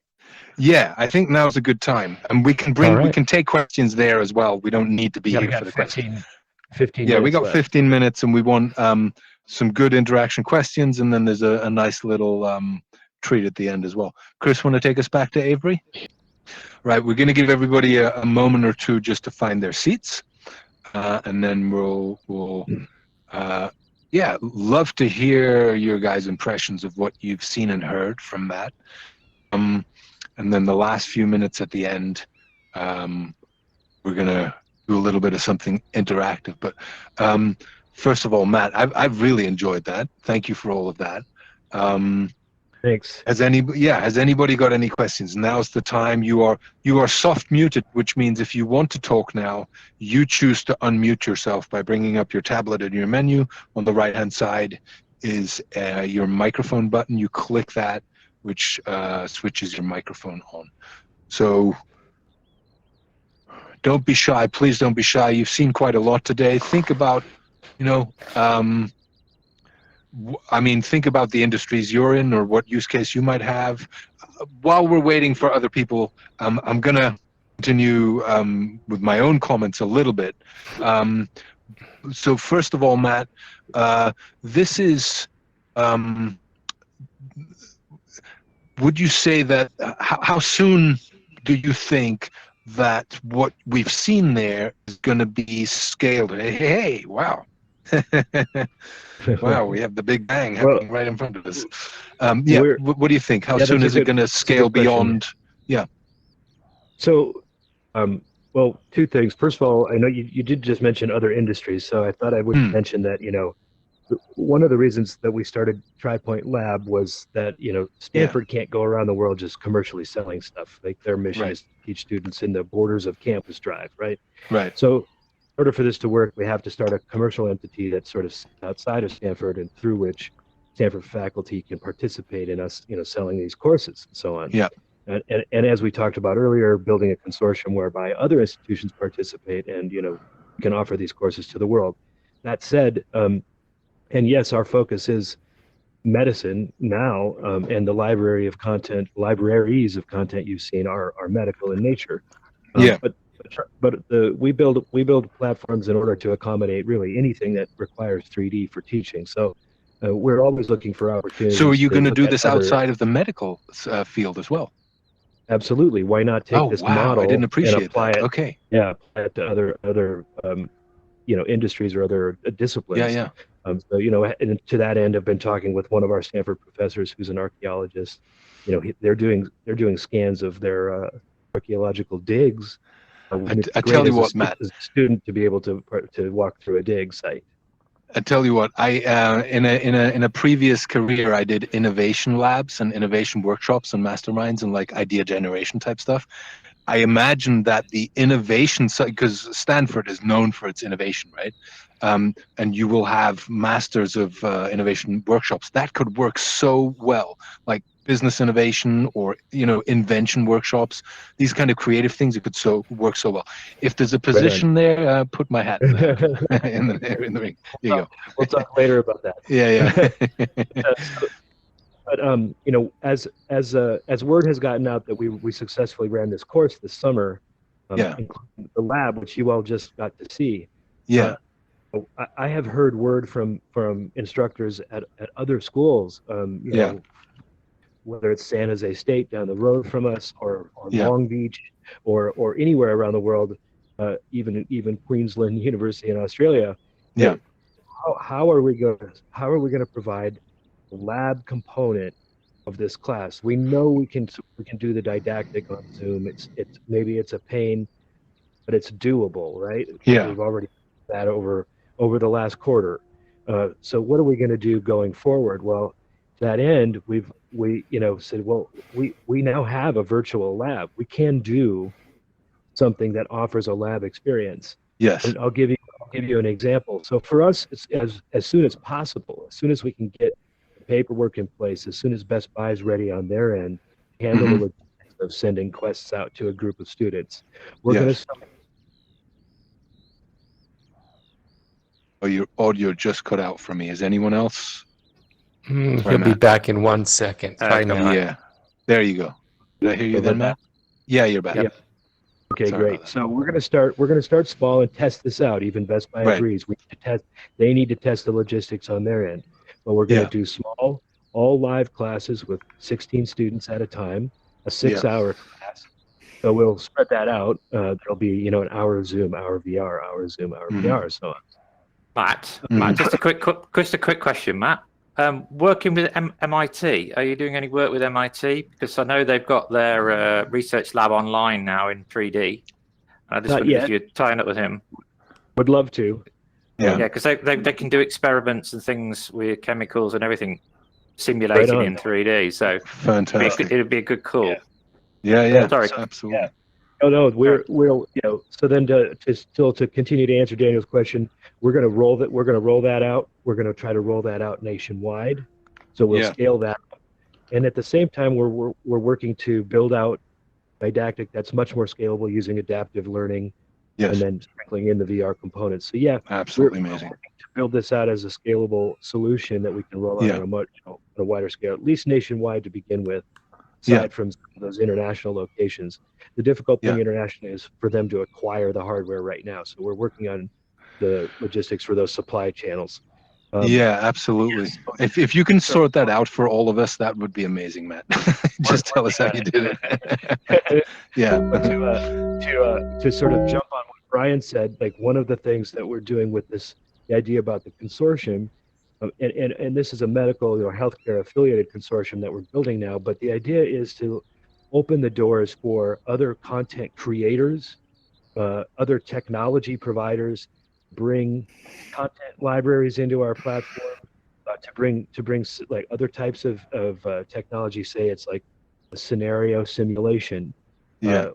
B: Yeah, I think now's a good time, and we can
C: All right.
B: we can take questions there as well. We don't need to be
C: Yeah, we
B: here for
C: got
B: the questions.
C: 15
B: Yeah, we
C: minutes
B: got
C: left.
B: 15 minutes, and we want some good interaction questions, and then there's a nice little treat at the end as well. Chris, want to take us back to Avery? Right, we're going to give everybody a moment or two just to find their seats, and then we'll yeah, love to hear your guys' impressions of what you've seen and heard from Matt. And then the last few minutes at the end, we're gonna do a little bit of something interactive. But first of all, Matt, I've really enjoyed that. Thank you for all of that.
C: Thanks.
B: Has anybody got any questions? Now's the time. You are soft muted, which means if you want to talk now, you choose to unmute yourself by bringing up your tablet in your menu. On the right hand side is your microphone button. You click that, which switches your microphone on. So don't be shy. Please don't be shy. You've seen quite a lot today. Think about, think about the industries you're in or what use case you might have. While we're waiting for other people, I'm going to continue with my own comments a little bit. So first of all, Matt, this is, would you say that, how soon do you think that what we've seen there is going to be scaled? Hey, wow. Wow, we have the Big Bang happening right in front of us. What do you think? How soon is it going to scale beyond? Yeah.
C: So, well, two things. First of all, I know you did just mention other industries, so I thought I would mention that, one of the reasons that we started Tripoint Lab was that, Stanford can't go around the world just commercially selling stuff. Like their mission is to teach students in the borders of campus drive, right?
B: Right.
C: So in order for this to work, we have to start a commercial entity that's sort of outside of Stanford and through which Stanford faculty can participate in us, selling these courses and so on.
B: Yeah.
C: And as we talked about earlier, building a consortium whereby other institutions participate and, can offer these courses to the world. That said, and yes, our focus is medicine now, and the libraries of content you've seen are medical in nature. But we build platforms in order to accommodate really anything that requires 3D for teaching. So we're always looking for opportunities.
B: So are you going to do
C: look
B: this
C: at
B: outside of the medical field as well?
C: Absolutely. Why not take this model
B: I didn't appreciate
C: and apply
B: that.
C: it?
B: Okay.
C: Yeah, apply it to other industries or other disciplines.
B: Yeah.
C: So and to that end, I've been talking with one of our Stanford professors who's an archaeologist. They're doing scans of their archaeological digs.
B: I tell you what, Matt,
C: as a student to be able to walk through a dig site.
B: I tell you what, I in a previous career, I did innovation labs and innovation workshops and masterminds and like idea generation type stuff. I imagine that the innovation side, because Stanford is known for its innovation, right? And you will have masters of innovation workshops that could work so well, like business innovation or invention workshops. These kind of creative things, it could work so well. If there's a position there, put my hat in the back in the ring. Here you go.
C: We'll talk later about that.
B: Yeah.
C: But as word has gotten out that we successfully ran this course this summer,
B: Yeah.
C: including the lab, which you all just got to see.
B: Yeah.
C: I have heard word from instructors at other schools, know, whether it's San Jose State down the road from us, or Long Beach, or anywhere around the world, even Queensland University in Australia.
B: Yeah.
C: How are we going to provide the lab component of this class? We know we can do the didactic on Zoom. Maybe it's a pain, but it's doable, right?
B: Yeah.
C: We've already done that over the last quarter. So what are we going to do going forward? Well, to that end, we said, well, we now have a virtual lab. We can do something that offers a lab experience.
B: Yes.
C: And I'll give you an example. So for us, it's as soon as possible, as soon as we can get the paperwork in place, as soon as Best Buy is ready on their end, handle the logistics of sending quests out to a group of students. We're going to start.
B: Oh, your audio just cut out for me. Is anyone else?
E: He'll be back in 1 second.
B: Yeah. There you go. Did I hear you then, Matt? Yeah, you're back.
C: Yeah. Okay,
B: Sorry
C: great. So we're going to start small and test this out. Even Best Buy agrees. We need to test. They need to test the logistics on their end. But we're going to do small, all live classes with 16 students at a time, a 6-hour class. So we'll spread that out. There'll be an hour of Zoom, hour of VR, hour of Zoom, hour of VR, so on.
A: Matt, just a quick question, Matt. Working with MIT, are you doing any work with MIT? Because I know they've got their research lab online now in 3D. I just wondered if you're tying up with him.
C: Would love to.
A: Yeah, because they can do experiments and things with chemicals and everything simulated in 3D. So
B: fantastic.
A: It'd be a good call.
B: Yeah.
A: Sorry.
B: Absolutely.
C: Yeah. No, we'll so then to continue to answer Daniel's question, we're going to roll that out. We're going to try to roll that out nationwide. So we'll scale that up. And at the same time, we're working to build out didactic that's much more scalable using adaptive learning, and then sprinkling in the VR components. So
B: absolutely amazing.
C: To build this out as a scalable solution that we can roll out on a wider scale, at least nationwide to begin with. Aside from those international locations, the difficult thing internationally is for them to acquire the hardware right now. So we're working on the logistics for those supply channels.
B: Absolutely. If you can sort that out for all of us, that would be amazing, Matt. Just tell us how you did it.
C: To sort of jump on what Brian said, like one of the things that we're doing with the idea about the consortium. And this is a medical or healthcare affiliated consortium that we're building now, but the idea is to open the doors for other content creators, other technology providers, bring content libraries into our platform, to bring like other types of technology. Say it's like a scenario simulation,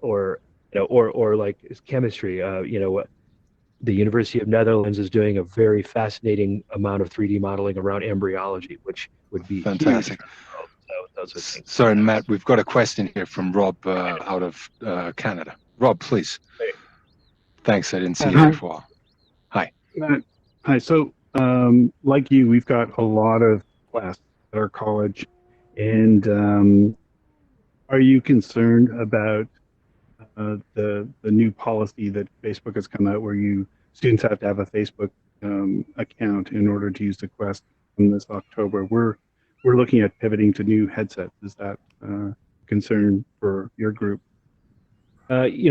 C: or like chemistry. The University of Netherlands is doing a very fascinating amount of 3D modeling around embryology, which would be
B: fantastic.
C: So those are things.
B: Sorry, Matt, we've got a question here from Rob out of Canada. Rob, please.
H: Hey.
B: Thanks. I didn't see you before. Hi.
H: Hi. So, like you, we've got a lot of classes at our college, and are you concerned about the new policy that Facebook has come out, where students have to have a Facebook account in order to use the Quest from this October? We're looking at pivoting to new headsets. Is that a concern for your group?
C: I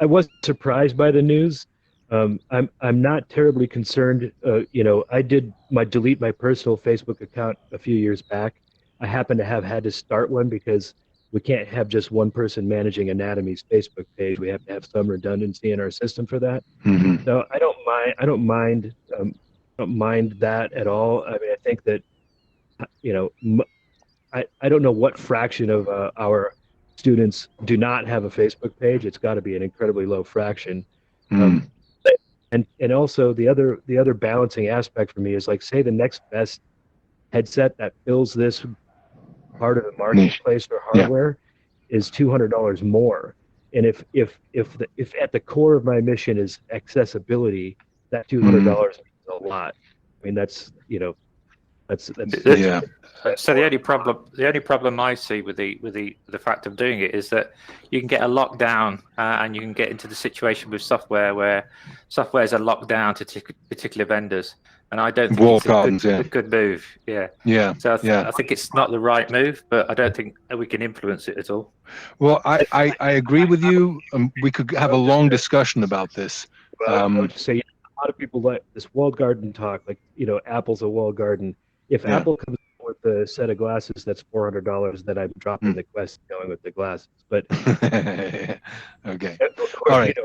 C: wasn't surprised by the news. I'm not terribly concerned. I did delete my personal Facebook account a few years back. I happen to have had to start one because we can't have just one person managing Anatomy's Facebook page. We have to have some redundancy in our system for that.
B: Mm-hmm.
C: So I don't mind that at all. I mean, I think that I don't know what fraction of our students do not have a Facebook page, it's got to be an incredibly low fraction.
B: Mm.
C: And also the other balancing aspect for me is like, say the next best headset that fills this part of the marketplace for hardware is $200 more. And if at the core of my mission is accessibility, that $200 means a lot. I mean, that's
B: Yeah.
A: So the only problem I see with the fact of doing it is that you can get a lockdown, and you can get into the situation with software where softwares are locked down to particular vendors, and I don't think
B: Wall
A: it's
B: gardens,
A: a good move. Yeah.
B: Yeah.
A: So I think it's not the right move, but I don't think we can influence it at all.
B: Well, I agree with you. We could have a long discussion about this.
C: I would just say a lot of people like this walled garden talk, like, Apple's a walled garden. If Apple comes with a set of glasses that's $400, then I'm dropping the Quest and going with the glasses. But
B: okay,
C: or,
B: all right.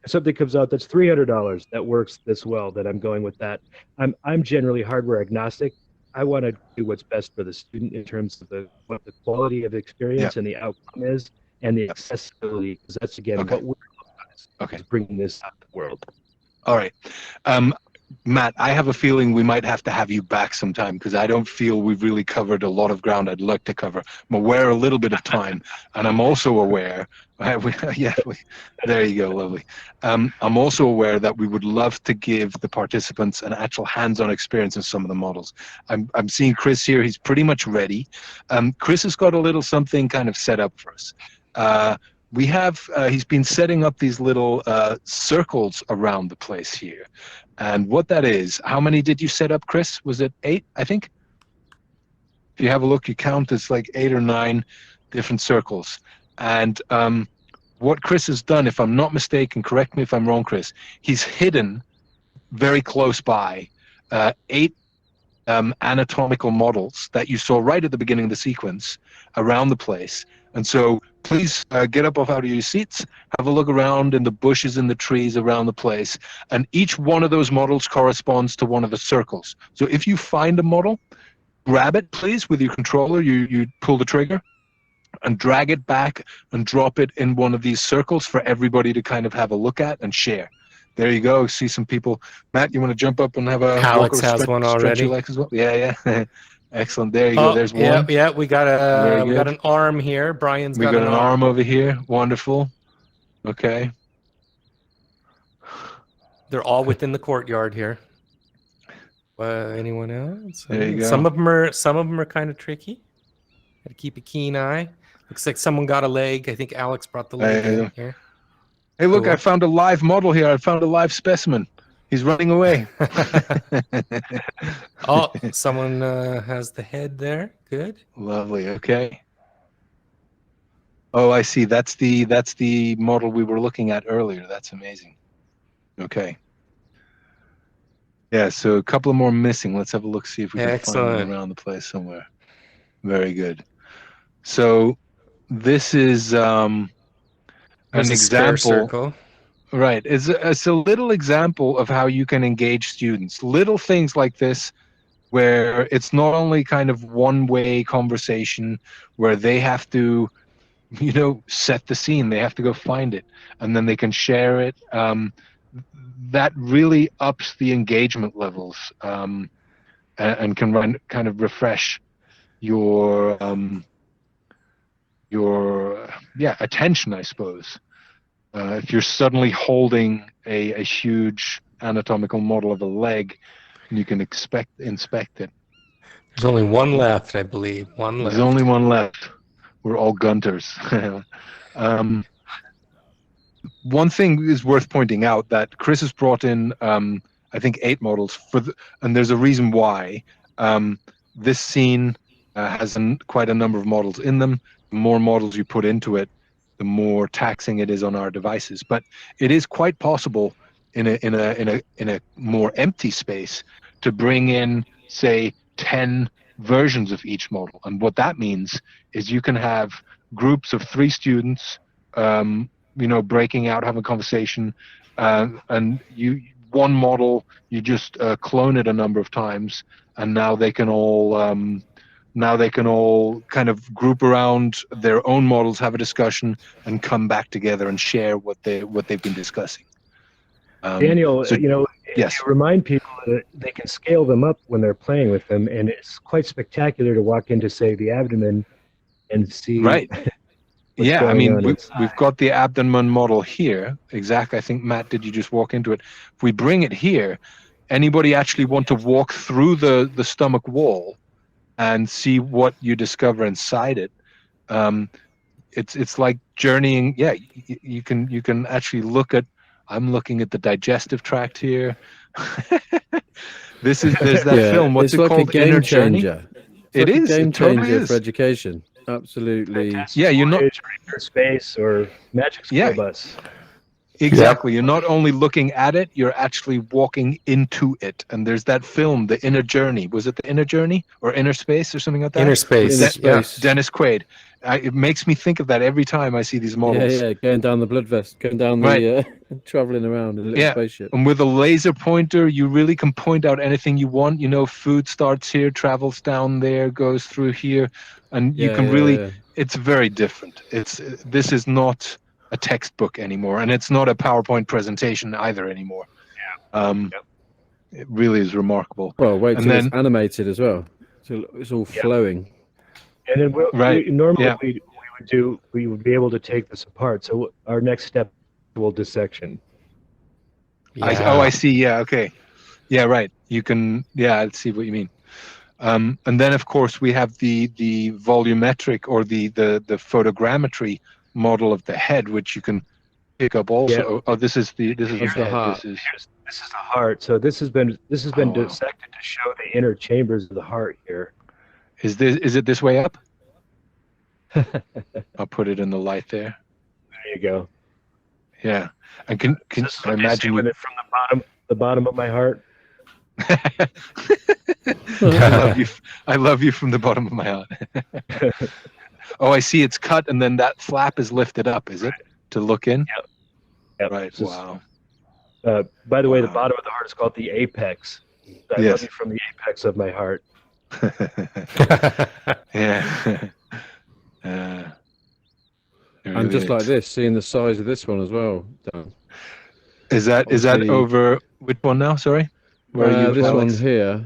C: Something comes out that's $300 that works this well, that I'm going with that. I'm generally hardware agnostic. I want to do what's best for the student in terms of what the quality of experience and the outcome is, and the accessibility, because that's again what we're is bringing this out to the world.
B: All right. Matt, I have a feeling we might have to have you back sometime, because I don't feel we've really covered a lot of ground I'd like to cover. I'm aware a little bit of time, and I'm also aware, there you go, lovely. I'm also aware that we would love to give the participants an actual hands-on experience in some of the models. I'm seeing Chris here. He's pretty much ready. Chris has got a little something kind of set up for us. We have, he's been setting up these little circles around the place here. And what that is, how many did you set up, Chris? Was it 8, I think? If you have a look, you count, it's like 8 or 9 different circles. And what Chris has done, if I'm not mistaken, correct me if I'm wrong, Chris, he's hidden very close by 8 anatomical models that you saw right at the beginning of the sequence around the place. And so please get up off out of your seats, have a look around in the bushes and the trees around the place, and each one of those models corresponds to one of the circles. So if you find a model, grab it, please, with your controller. You pull the trigger and drag it back and drop it in one of these circles for everybody to kind of have a look at and share. There you go. See some people. Matt, you want to jump up and have a
E: Alex has one already.
B: stretch your legs as well? Yeah. Excellent. There you go. There's one.
E: Yeah. We got an arm here. Brian's got
B: an arm over here. Wonderful. Okay.
E: They're all within the courtyard here. Anyone else?
B: There you go.
E: Some of them are kind of tricky. Got to keep a keen eye. Looks like someone got a leg. I think Alex brought the leg in here.
B: Hey, look! I found a live model here. I found a live specimen. He's running away.
E: Oh, someone has the head there. Good.
B: Lovely. Okay. Oh, I see. That's the model we were looking at earlier. That's amazing. Okay. Yeah. So a couple of more missing. Let's have a look. See if we can find them around the place somewhere. Very good. So this is an example.
E: Circle.
B: Right. It's a little example of how you can engage students. Little things like this, where it's not only kind of one-way conversation where they have to, set the scene. They have to go find it, and then they can share it. That really ups the engagement levels, and can kind of refresh your attention, I suppose. If you're suddenly holding a huge anatomical model of a leg, you can inspect it.
E: There's only one left, I believe.
B: There's only one left. We're all gunters. One thing is worth pointing out, that Chris has brought in, I think, 8 models and there's a reason why. This scene has quite a number of models in them. The more models you put into it, the more taxing it is on our devices. But it is quite possible in a more empty space to bring in, say, 10 versions of each model. And what that means is you can have groups of 3 students, breaking out, having a conversation, and one model, you just clone it a number of times, and now they can all now they can all kind of group around their own models, have a discussion, and come back together and share what they've been discussing.
C: Daniel,
B: so- yes.
C: you remind people that they can scale them up when they're playing with them, and it's quite spectacular to walk into, say, the abdomen and see.
B: Right. Yeah, I
C: going
B: mean,
C: on
B: we've got the abdomen model here. Exactly. I think, Matt, did you just walk into it? If we bring it here, anybody actually want to walk through the stomach wall and see what you discover inside it? It's like journeying. Yeah, you can actually look at. I'm looking at the digestive tract here. There's that film. What's
G: it's
B: it
G: like
B: called?
G: a game
B: Inner Journey.
G: changer. It's
B: It
G: like
B: is.
G: a game
B: It totally
G: changer
B: is.
G: for education. Absolutely.
B: Yeah, you're not.
C: Inner Space or Magic School
B: Yeah.
C: Bus.
B: Exactly. You're not only looking at it, you're actually walking into it. And there's that film, The Inner Journey. Was it The Inner Journey or Inner Space or something like that?
E: Inner Space.
G: Inner
E: Yeah.
G: Space.
B: Dennis Quaid. It makes me think of that every time I see these models.
G: Yeah, going down the blood vest, going down the traveling around in a little spaceship.
B: And with a laser pointer, you really can point out anything you want. You know, food starts here, travels down there, goes through here, and you can really. It's very different. This is not a textbook anymore, and it's not a PowerPoint presentation either anymore. It really is remarkable.
G: Well, wait
B: And
G: till
B: then-
G: it's animated as well. So it's all flowing.
C: And then
B: Right.
C: normally we would be able to take this apart. So our next step will dissection.
B: I see. Yeah. Okay. Yeah. Right. You can. Yeah. I see what you mean. And then, of course, we have the volumetric or the photogrammetry model of the head, which you can pick up also.
C: Yeah.
B: Oh, this is the
G: the
B: head.
G: heart.
B: This is
C: This is the heart. So this has been
B: Oh, wow.
C: dissected to show the inner chambers of the heart here.
B: is it this way up? I'll put it in the light there.
C: There you go.
B: Yeah. And can
C: This is
B: I
C: what you see
B: imagine
C: with it from the bottom of my heart.
B: I love you from the bottom of my heart. Oh, I see. It's cut, and then that flap is lifted up. Is it to look in?
C: Yep.
B: Right.
C: This is-
B: Wow.
C: By the way, the
B: Wow.
C: bottom of the heart is called the apex. I
B: Yes.
C: love you from the apex of my heart.
B: Yeah. It
G: And
B: really
G: just like
B: is.
G: this, seeing the size of this one as well. Dan.
B: Is that
G: obviously-
B: over which one now? Sorry. Where are you?
G: This one
B: Alex?
G: here.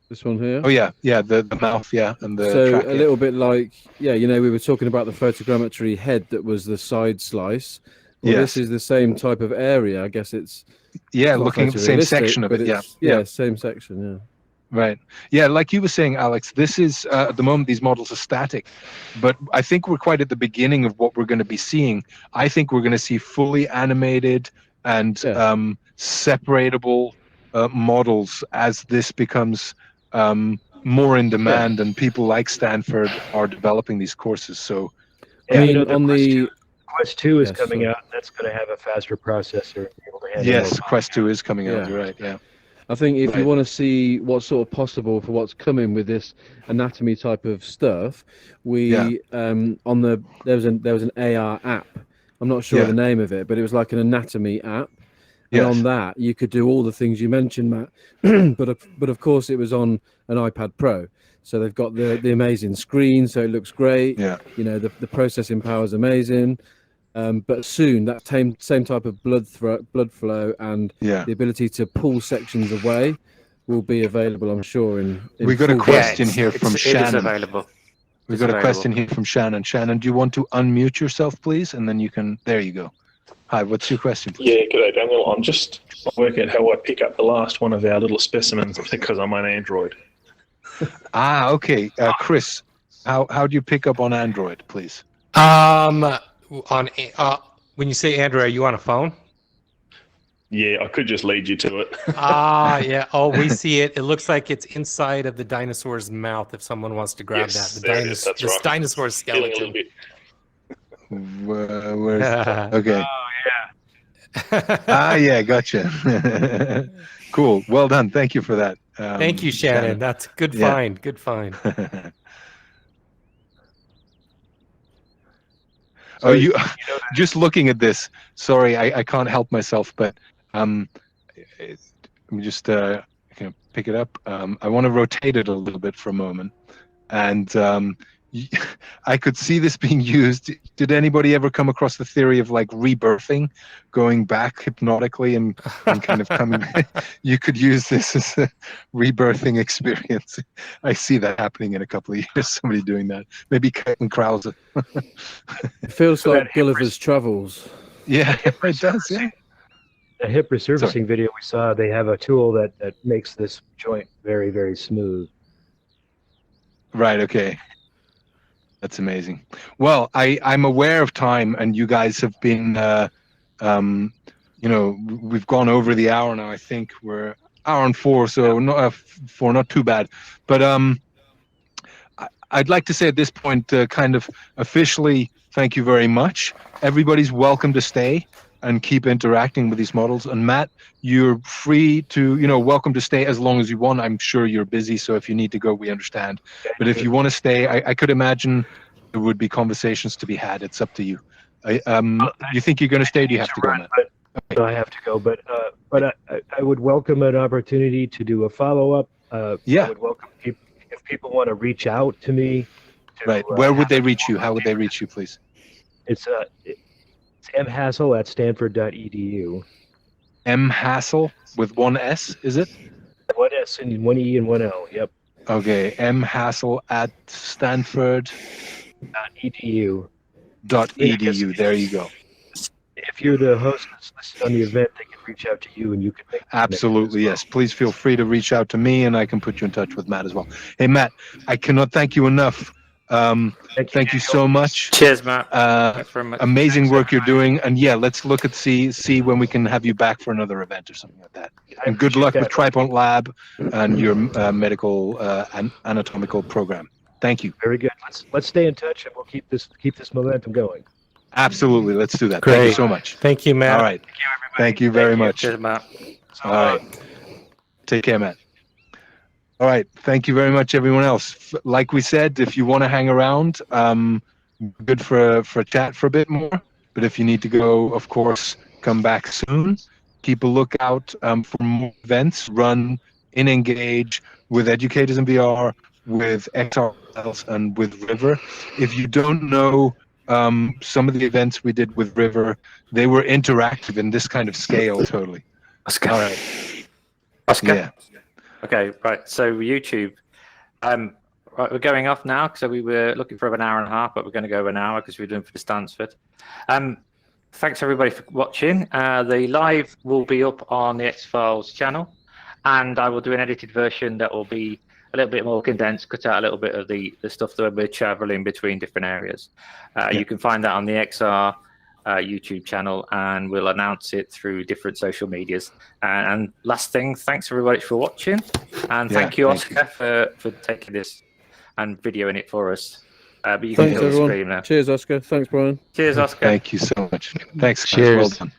G: This one here.
B: Oh yeah, the mouth, yeah, and the
G: So
B: trachea.
G: a little bit like, we were talking about the photogrammetry head that was the side slice. Well,
B: Yes.
G: this is the same type of area. I guess it's
B: Yeah,
G: not
B: looking at the same
G: photorealistic,
B: section of
G: but
B: it. Yeah.
G: it's same section. Yeah.
B: Right. Yeah, like you were saying, Alex, this is at the moment these models are static, but I think we're quite at the beginning of what we're going to be seeing. I think we're going to see fully animated and separatable models as this becomes more in demand, and people like Stanford are developing these courses. So,
G: I mean,
C: the
G: on the
C: Quest 2 is
G: Yes,
C: coming
G: sorry.
C: out. That's going to have a faster processor. and be able to handle
B: yes,
C: more.
B: Quest 2 is coming out.
G: Yeah.
B: You're right. Yeah.
G: I think if
B: Right.
G: you want to see what's sort of possible for what's coming with this anatomy type of stuff, there was an AR app. I'm not sure
B: Yeah.
G: the name of it, but it was like an anatomy app. And
B: Yes.
G: on that, you could do all the things you mentioned, Matt. but of course, it was on an iPad Pro. So they've got the amazing screen, so it looks great.
B: Yeah.
G: You know, the processing power is amazing. But soon, that same type of blood flow and
B: Yeah.
G: the ability to pull sections away will be available, I'm sure. In
B: We got a
G: full
B: question
G: depth.
B: here from
A: It is
B: Shannon.
A: available.
B: We've
A: It's
B: got a
A: available.
B: question here from Shannon. Shannon, do you want to unmute yourself, please? And then you can, there you go. Hi, what's your question, please?
I: Yeah, good day, Daniel. I'm just working out how I pick up the last one of our little specimens because I'm on Android.
B: Ah, okay. Chris, how do you pick up on Android, please?
E: When you say Android, are you on a phone?
I: Yeah, I could just lead you to it.
E: Yeah. Oh, we see it. It looks like it's inside of the dinosaur's mouth. If someone wants to grab
I: Yes,
E: that,
I: there it is, that's right.
E: dinosaur
I: Feeling a little
E: skeleton.
I: bit.
B: Where's, okay.
C: Oh,
B: Ah, yeah, gotcha. Cool. Well done. Thank you for that.
E: Thank you, Shannon. That's good
B: Yeah.
E: find. Good find.
B: Oh, you just looking at this. Sorry, I can't help myself, but let me just pick it up. I want to rotate it a little bit for a moment. and I could see this being used. Did anybody ever come across the theory of like rebirthing, going back hypnotically and kind of coming? You could use this as a rebirthing experience. I see that happening in a couple of years. Somebody doing that. Maybe Caitlin Krause.
G: It feels like Gulliver's Travels.
B: Yeah, it does. Yeah.
C: The hip resurfacing video we saw, they have a tool that makes this joint very, very smooth.
B: Right. Okay. That's amazing. Well, I'm aware of time, and you guys have been, you know, we've gone over the hour now. I think we're hour and 4, so not too bad. But I'd like to say at this point, kind of officially, thank you very much. Everybody's welcome to stay and keep interacting with these models. And Matt, you're free to, you know, welcome to stay as long as you want. I'm sure you're busy, so if you need to go, we understand. But if you want to stay, I could imagine there would be conversations to be had. It's up to you. You think you're going to stay? Or do you have to go, Matt?
C: Okay. I have to go, but I would welcome an opportunity to do a follow-up.
B: Yeah.
C: I would welcome if people want to reach out to me.
B: Right. Where would they reach you? How would they reach you, please?
C: It's mhassel@stanford.edu.
B: mhassel with 1 S, is it?
C: 1 S and 1 E and 1 L. Yep.
B: Okay. mhassel@stanford.edu. There you go.
C: If you're the host that's listed on the event, they can reach out to you, and you can make
B: absolutely yes. Please feel free to reach out to me, and I can put you in touch with Matt as well. Hey, Matt, I cannot thank you enough. Thank you so much.
A: Cheers, Matt. Thanks very much.
B: Amazing work you're doing, and yeah, let's look at see when we can have you back for another event or something like that. And good luck with Tripoint Lab and your medical anatomical program. Thank you.
C: Very good. Let's stay in touch, and we'll keep this momentum going.
B: Absolutely, let's do that.
E: Great.
B: Thank you so much.
E: Thank you, Matt.
B: All right.
C: Thank you, everybody.
B: Thank you very much.
A: Cheers, Matt.
B: All right. Take care, Matt. All right. Thank you very much, everyone else. Like we said, if you want to hang around, good for a chat for a bit more. But if you need to go, of course, come back soon. Keep a lookout for more events run in Engage with educators in VR, with Xrfiles, and with River. If you don't know some of the events we did with River, they were interactive in this kind of scale, totally.
A: Oscar.
B: All right.
A: Oscar.
B: Yeah.
A: Okay, right. So YouTube, right, we're going off now. So we were looking for an hour and a half, but we're going to go an hour because we're doing for the Stanford. Thanks everybody for watching. The live will be up on the Xrfiles channel, and I will do an edited version that will be a little bit more condensed, cut out a little bit of the stuff that we're traveling between different areas. You can find that on the XR YouTube channel, and we'll announce it through different social medias. And last thing, thanks everybody for watching, and thank you, Oscar, for taking this and videoing it for us. But you can
G: Thanks,
A: kill the
G: everyone.
A: screen now.
G: Cheers, Oscar. Thanks, Brian.
A: Cheers, Oscar.
B: Thank you so much. Thanks. Guys.
D: Cheers.
B: Well done.